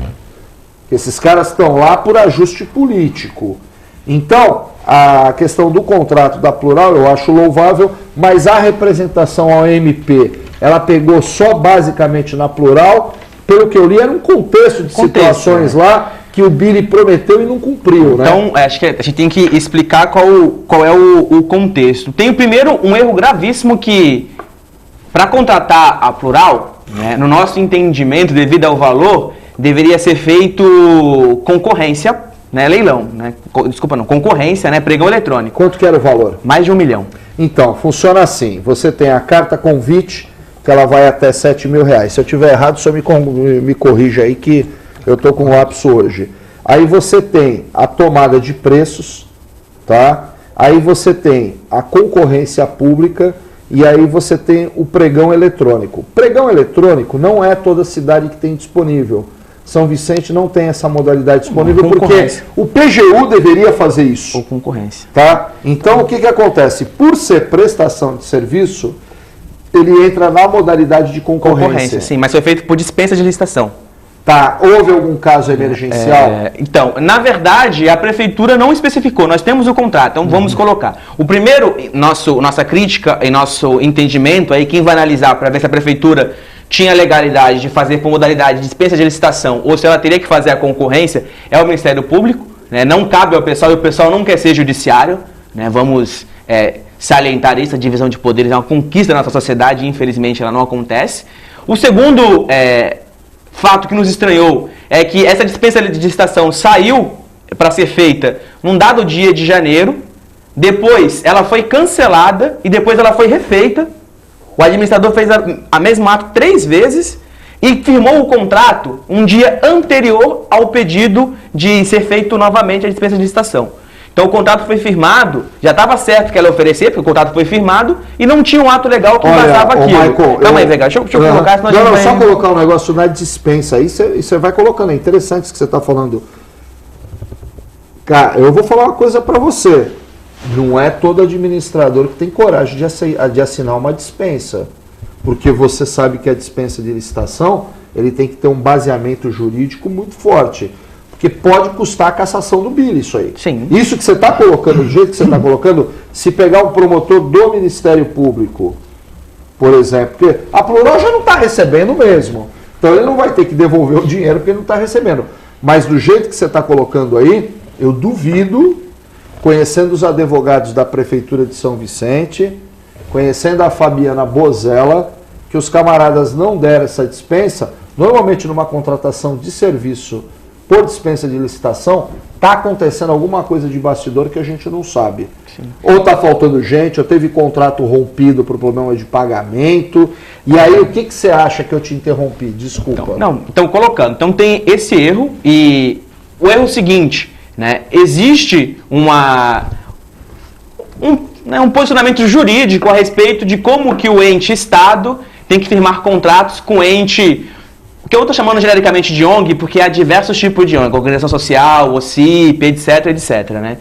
Que esses caras estão lá por ajuste político. Então, a questão do contrato da Plural eu acho louvável, mas a representação ao MP, ela pegou só basicamente na Plural, pelo que eu li, era um contexto de situações lá que o Billy prometeu e não cumpriu, né? Então, acho que a gente tem que explicar qual é o contexto. Tem primeiro um erro gravíssimo que, para contratar a Plural, né, no nosso entendimento, devido ao valor, deveria ser feito concorrência, né, leilão, né? Desculpa, não, concorrência, né, pregão eletrônico. Quanto que era o valor? Mais de 1 milhão. Então, funciona assim, você tem a carta convite, que ela vai até R$7.000. Se eu tiver errado, o senhor me corrija aí que eu estou com lapso hoje. Aí você tem a tomada de preços, tá? Aí você tem a concorrência pública e aí você tem o pregão eletrônico. Pregão eletrônico não é toda cidade que tem disponível. São Vicente não tem essa modalidade disponível porque o PGU deveria fazer isso. Ou concorrência. Tá? Então o que acontece? Por ser prestação de serviço, ele entra na modalidade de concorrência. Sim, mas foi feito por dispensa de licitação. Tá, houve algum caso emergencial? Então, na verdade, a prefeitura não especificou, nós temos o contrato, então vamos colocar. O primeiro, nossa crítica e nosso entendimento, aí quem vai analisar para ver se a prefeitura tinha legalidade de fazer por modalidade de dispensa de licitação ou se ela teria que fazer a concorrência, é o Ministério Público, né? Não cabe ao pessoal e o pessoal não quer ser judiciário, né? Vamos salientar isso, a divisão de poderes é uma conquista da nossa sociedade e infelizmente ela não acontece. O segundo fato que nos estranhou é que essa dispensa de licitação saiu para ser feita num dado dia de janeiro, depois ela foi cancelada e depois ela foi refeita. O administrador fez a mesmo ato 3 vezes e firmou o contrato um dia anterior ao pedido de ser feito novamente a dispensa de licitação. Então o contrato foi firmado, já estava certo que ela ia oferecer, porque o contrato foi firmado e não tinha um ato legal que embasava aquilo. Michael, calma aí, Vega, deixa eu colocar, senão não, só colocar um negócio na dispensa aí, você vai colocando, é interessante isso que você está falando. Cara, eu vou falar uma coisa para você, não é todo administrador que tem coragem de assinar uma dispensa, porque você sabe que a dispensa de licitação, ele tem que ter um baseamento jurídico muito forte. Porque pode custar a cassação do BIL isso aí. Sim. Isso que você está colocando, do jeito que você está colocando, se pegar um promotor do Ministério Público, por exemplo, porque a Plural já não está recebendo mesmo. Então ele não vai ter que devolver o dinheiro porque ele não está recebendo. Mas do jeito que você está colocando aí, eu duvido, conhecendo os advogados da Prefeitura de São Vicente, conhecendo a Fabiana Bozella, que os camaradas não deram essa dispensa. Normalmente numa contratação de serviço por dispensa de licitação, está acontecendo alguma coisa de bastidor que a gente não sabe. Sim. Ou está faltando gente, ou teve contrato rompido por problema de pagamento. E aí, o que você acha que eu te interrompi? Desculpa. Então, colocando. Então, tem esse erro. E o erro seguinte, né? Existe um posicionamento jurídico a respeito de como que o ente Estado tem que firmar contratos com o ente... que eu estou chamando genericamente de ONG, porque há diversos tipos de ONG, organização social, OCIP, etc, etc, né?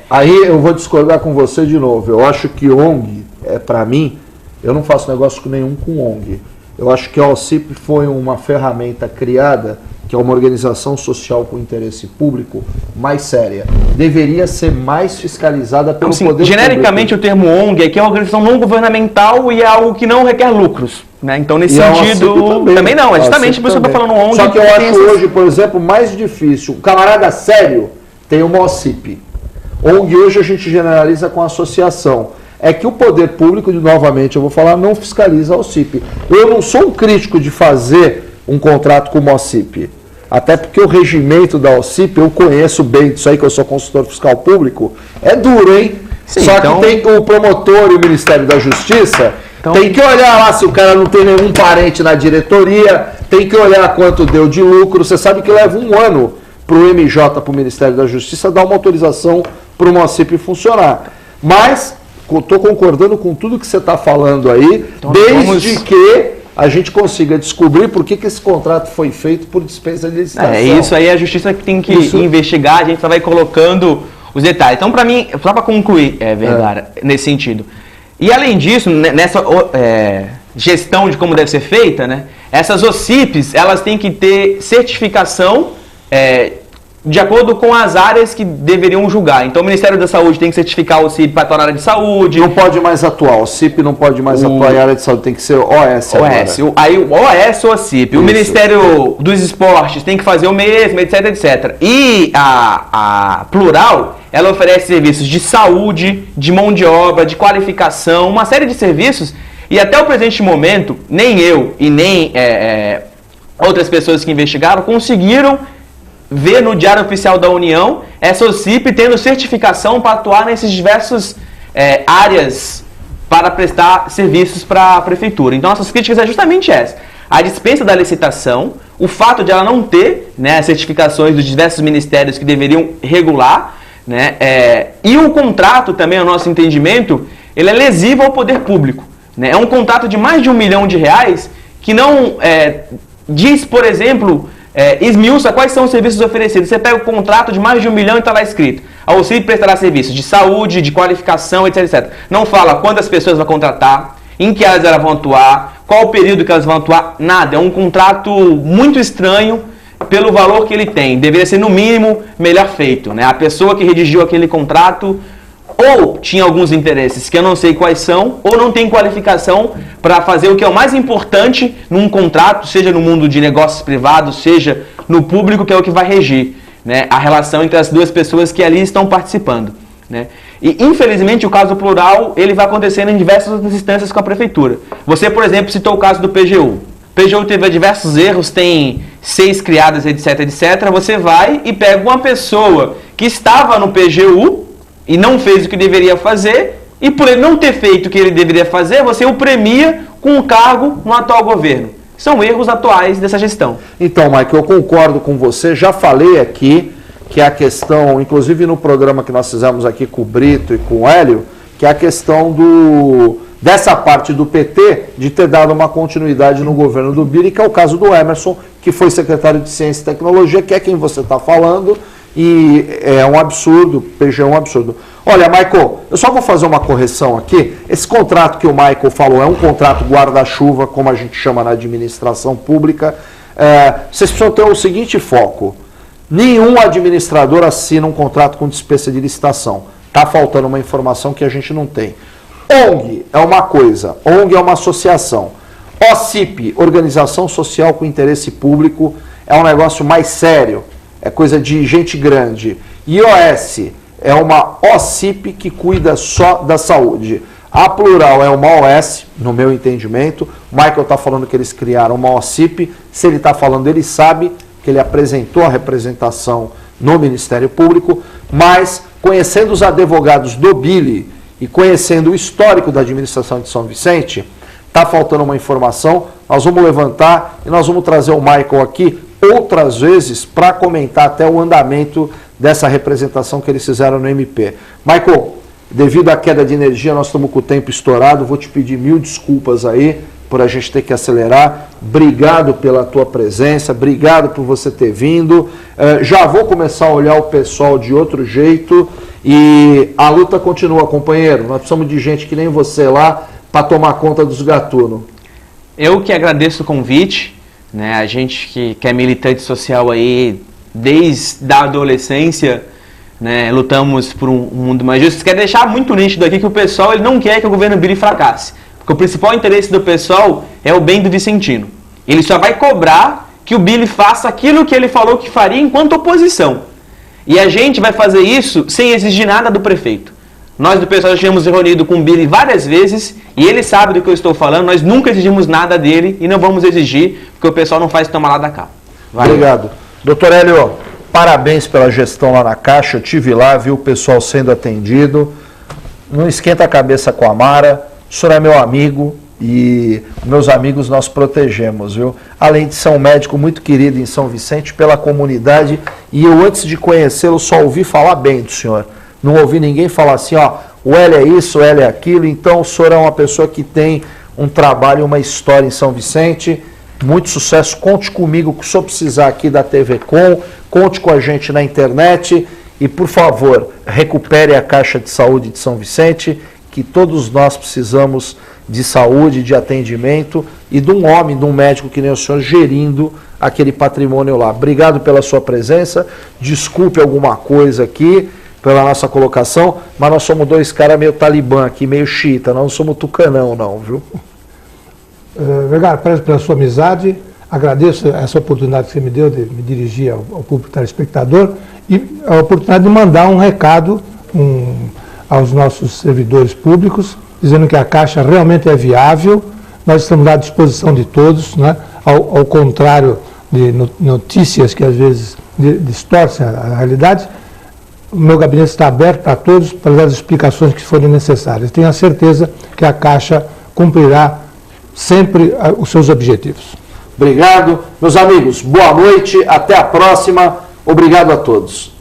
Aí eu vou discordar com você de novo. Eu acho que ONG, para mim, eu não faço negócio nenhum com ONG. Eu acho que a OCIP foi uma ferramenta criada, que é uma organização social com interesse público, mais séria. Deveria ser mais fiscalizada pelo poder genericamente público. O termo ONG é que é uma organização não governamental e é algo que não requer lucros. Né? Então, nesse sentido, também não. É justamente por isso que eu estou falando ONG. Só que eu acho hoje, por exemplo, mais difícil. O camarada sério tem uma OCIP. ONG hoje a gente generaliza com associação. É que o poder público, novamente eu vou falar, não fiscaliza a OCIP. Eu não sou um crítico de fazer um contrato com uma OCIP. Até porque o regimento da OCIP, eu conheço bem disso aí, que eu sou consultor fiscal público, é duro, hein? Sim, só então... que tem o promotor e o Ministério da Justiça, tem que olhar lá se o cara não tem nenhum parente na diretoria, tem que olhar quanto deu de lucro. Você sabe que leva 1 ano para o MJ, para o Ministério da Justiça, dar uma autorização para uma OCIP funcionar. Mas, estou concordando com tudo que você está falando aí, então, desde que a gente consiga descobrir por que esse contrato foi feito por dispensa de licitação. Isso aí é a Justiça que tem que investigar, a gente só vai colocando os detalhes. Então, para mim, só para concluir, Vergara, nesse sentido. E além disso, nessa gestão de como deve ser feita, né, essas OCIPs, elas têm que ter certificação de acordo com as áreas que deveriam julgar. Então, o Ministério da Saúde tem que certificar o OCIP para atuar na área de saúde. Não pode mais atuar. O OCIP não pode mais atuar em área de saúde. Tem que ser OS agora. Aí o OS ou OCIP. Isso. O Ministério dos Esportes tem que fazer o mesmo, etc, etc. E a Plural, ela oferece serviços de saúde, de mão de obra, de qualificação, uma série de serviços. E até o presente momento, nem eu e nem outras pessoas que investigaram conseguiram ver no Diário Oficial da União essa OCIP tendo certificação para atuar nesses diversos áreas para prestar serviços para a Prefeitura. Então, nossas críticas é justamente essa. A dispensa da licitação, o fato de ela não ter, né, as certificações dos diversos ministérios que deveriam regular, né, e o contrato também, ao nosso entendimento, ele é lesivo ao poder público. Né? É um contrato de mais de R$1 milhão que não diz, por exemplo... esmiuça quais são os serviços oferecidos. Você pega o contrato de mais de R$1 milhão e está lá escrito: a OCIP prestará serviços de saúde, de qualificação, etc, etc. Não fala quantas pessoas vai contratar, em que áreas elas vão atuar, qual o período que elas vão atuar, nada. É um contrato muito estranho pelo valor que ele tem. Deveria ser, no mínimo, melhor feito. Né? A pessoa que redigiu aquele contrato ou tinha alguns interesses que eu não sei quais são, ou não tem qualificação para fazer o que é o mais importante num contrato, seja no mundo de negócios privados, seja no público, que é o que vai regir, né, a relação entre as duas pessoas que ali estão participando. Né? E, infelizmente, o caso plural, ele vai acontecendo em diversas outras instâncias com a prefeitura. Você, por exemplo, citou o caso do PGU. O PGU teve diversos erros, tem 6 criadas, etc, etc. Você vai e pega uma pessoa que estava no PGU e não fez o que deveria fazer, e por ele não ter feito o que ele deveria fazer, você o premia com um cargo no atual governo. São erros atuais dessa gestão. Então, Mike, eu concordo com você, já falei aqui que a questão, inclusive no programa que nós fizemos aqui com o Brito e com o Hélio, que é a questão dessa parte do PT de ter dado uma continuidade no governo do Biri, que é o caso do Emerson, que foi secretário de Ciência e Tecnologia, que é quem você está falando, e é um absurdo, PG é um absurdo. Olha, Michael, eu só vou fazer uma correção aqui. Esse contrato que o Michael falou é um contrato guarda-chuva, como a gente chama na administração pública. Vocês precisam ter o seguinte foco: nenhum administrador assina um contrato com dispensa de licitação. Está faltando uma informação que a gente não tem. ONG é uma coisa, ONG é uma associação. OCIP, Organização Social com Interesse Público, é um negócio mais sério, é coisa de gente grande. IOS é uma OCIP que cuida só da saúde. A Plural é uma OS, no meu entendimento. O Michael está falando que eles criaram uma OCIP. Se ele está falando, ele sabe que ele apresentou a representação no Ministério Público, mas conhecendo os advogados do Bili e conhecendo o histórico da administração de São Vicente, está faltando uma informação. Nós vamos levantar e nós vamos trazer o Michael aqui outras vezes para comentar até o andamento dessa representação que eles fizeram no MP. Michael, devido à queda de energia, nós estamos com o tempo estourado, vou te pedir 1000 desculpas aí por a gente ter que acelerar. Obrigado pela tua presença, obrigado por você ter vindo. Já vou começar a olhar o pessoal de outro jeito e a luta continua, companheiro. Nós precisamos de gente que nem você lá para tomar conta dos gatunos. Eu que agradeço o convite, né? A gente que é militante social aí desde a adolescência, né, lutamos por um mundo mais justo. Quero deixar muito nítido aqui que o pessoal ele não quer que o governo Biri fracasse, porque o principal interesse do pessoal é o bem do vicentino. Ele só vai cobrar que o Biri faça aquilo que ele falou que faria enquanto oposição. E a gente vai fazer isso sem exigir nada do prefeito. Nós do pessoal já tínhamos reunido com o Biri várias vezes e ele sabe do que eu estou falando. Nós nunca exigimos nada dele e não vamos exigir, porque o pessoal não faz tomar lá da cá. Valeu. Obrigado. Doutor Hélio, parabéns pela gestão lá na Caixa. Eu estive lá, vi o pessoal sendo atendido. Não esquenta a cabeça com a Mara. O senhor é meu amigo e meus amigos nós protegemos, viu? Além de ser um médico muito querido em São Vicente pela comunidade, e eu antes de conhecê-lo só ouvi falar bem do senhor. Não ouvi ninguém falar assim, ó, o Hélio é isso, o Hélio é aquilo. Então o senhor é uma pessoa que tem um trabalho, uma história em São Vicente. Muito sucesso, conte comigo se eu precisar aqui da TV Com, conte com a gente na internet e, por favor, recupere a Caixa de Saúde de São Vicente, que todos nós precisamos de saúde, de atendimento e de um homem, de um médico que nem o senhor gerindo aquele patrimônio lá. Obrigado pela sua presença, desculpe alguma coisa aqui pela nossa colocação, mas nós somos dois caras meio talibã aqui, meio xiita, nós não somos tucanão não, viu? Vergara, prezo pela sua amizade, agradeço essa oportunidade que você me deu de me dirigir ao público telespectador e a oportunidade de mandar um recado aos nossos servidores públicos, dizendo que a Caixa realmente é viável, nós estamos à disposição de todos, né? Ao contrário de notícias que às vezes distorcem a realidade. O meu gabinete está aberto para todos para dar as explicações que forem necessárias. Tenho a certeza que a Caixa cumprirá sempre os seus objetivos. Obrigado. Meus amigos, boa noite, até a próxima. Obrigado a todos.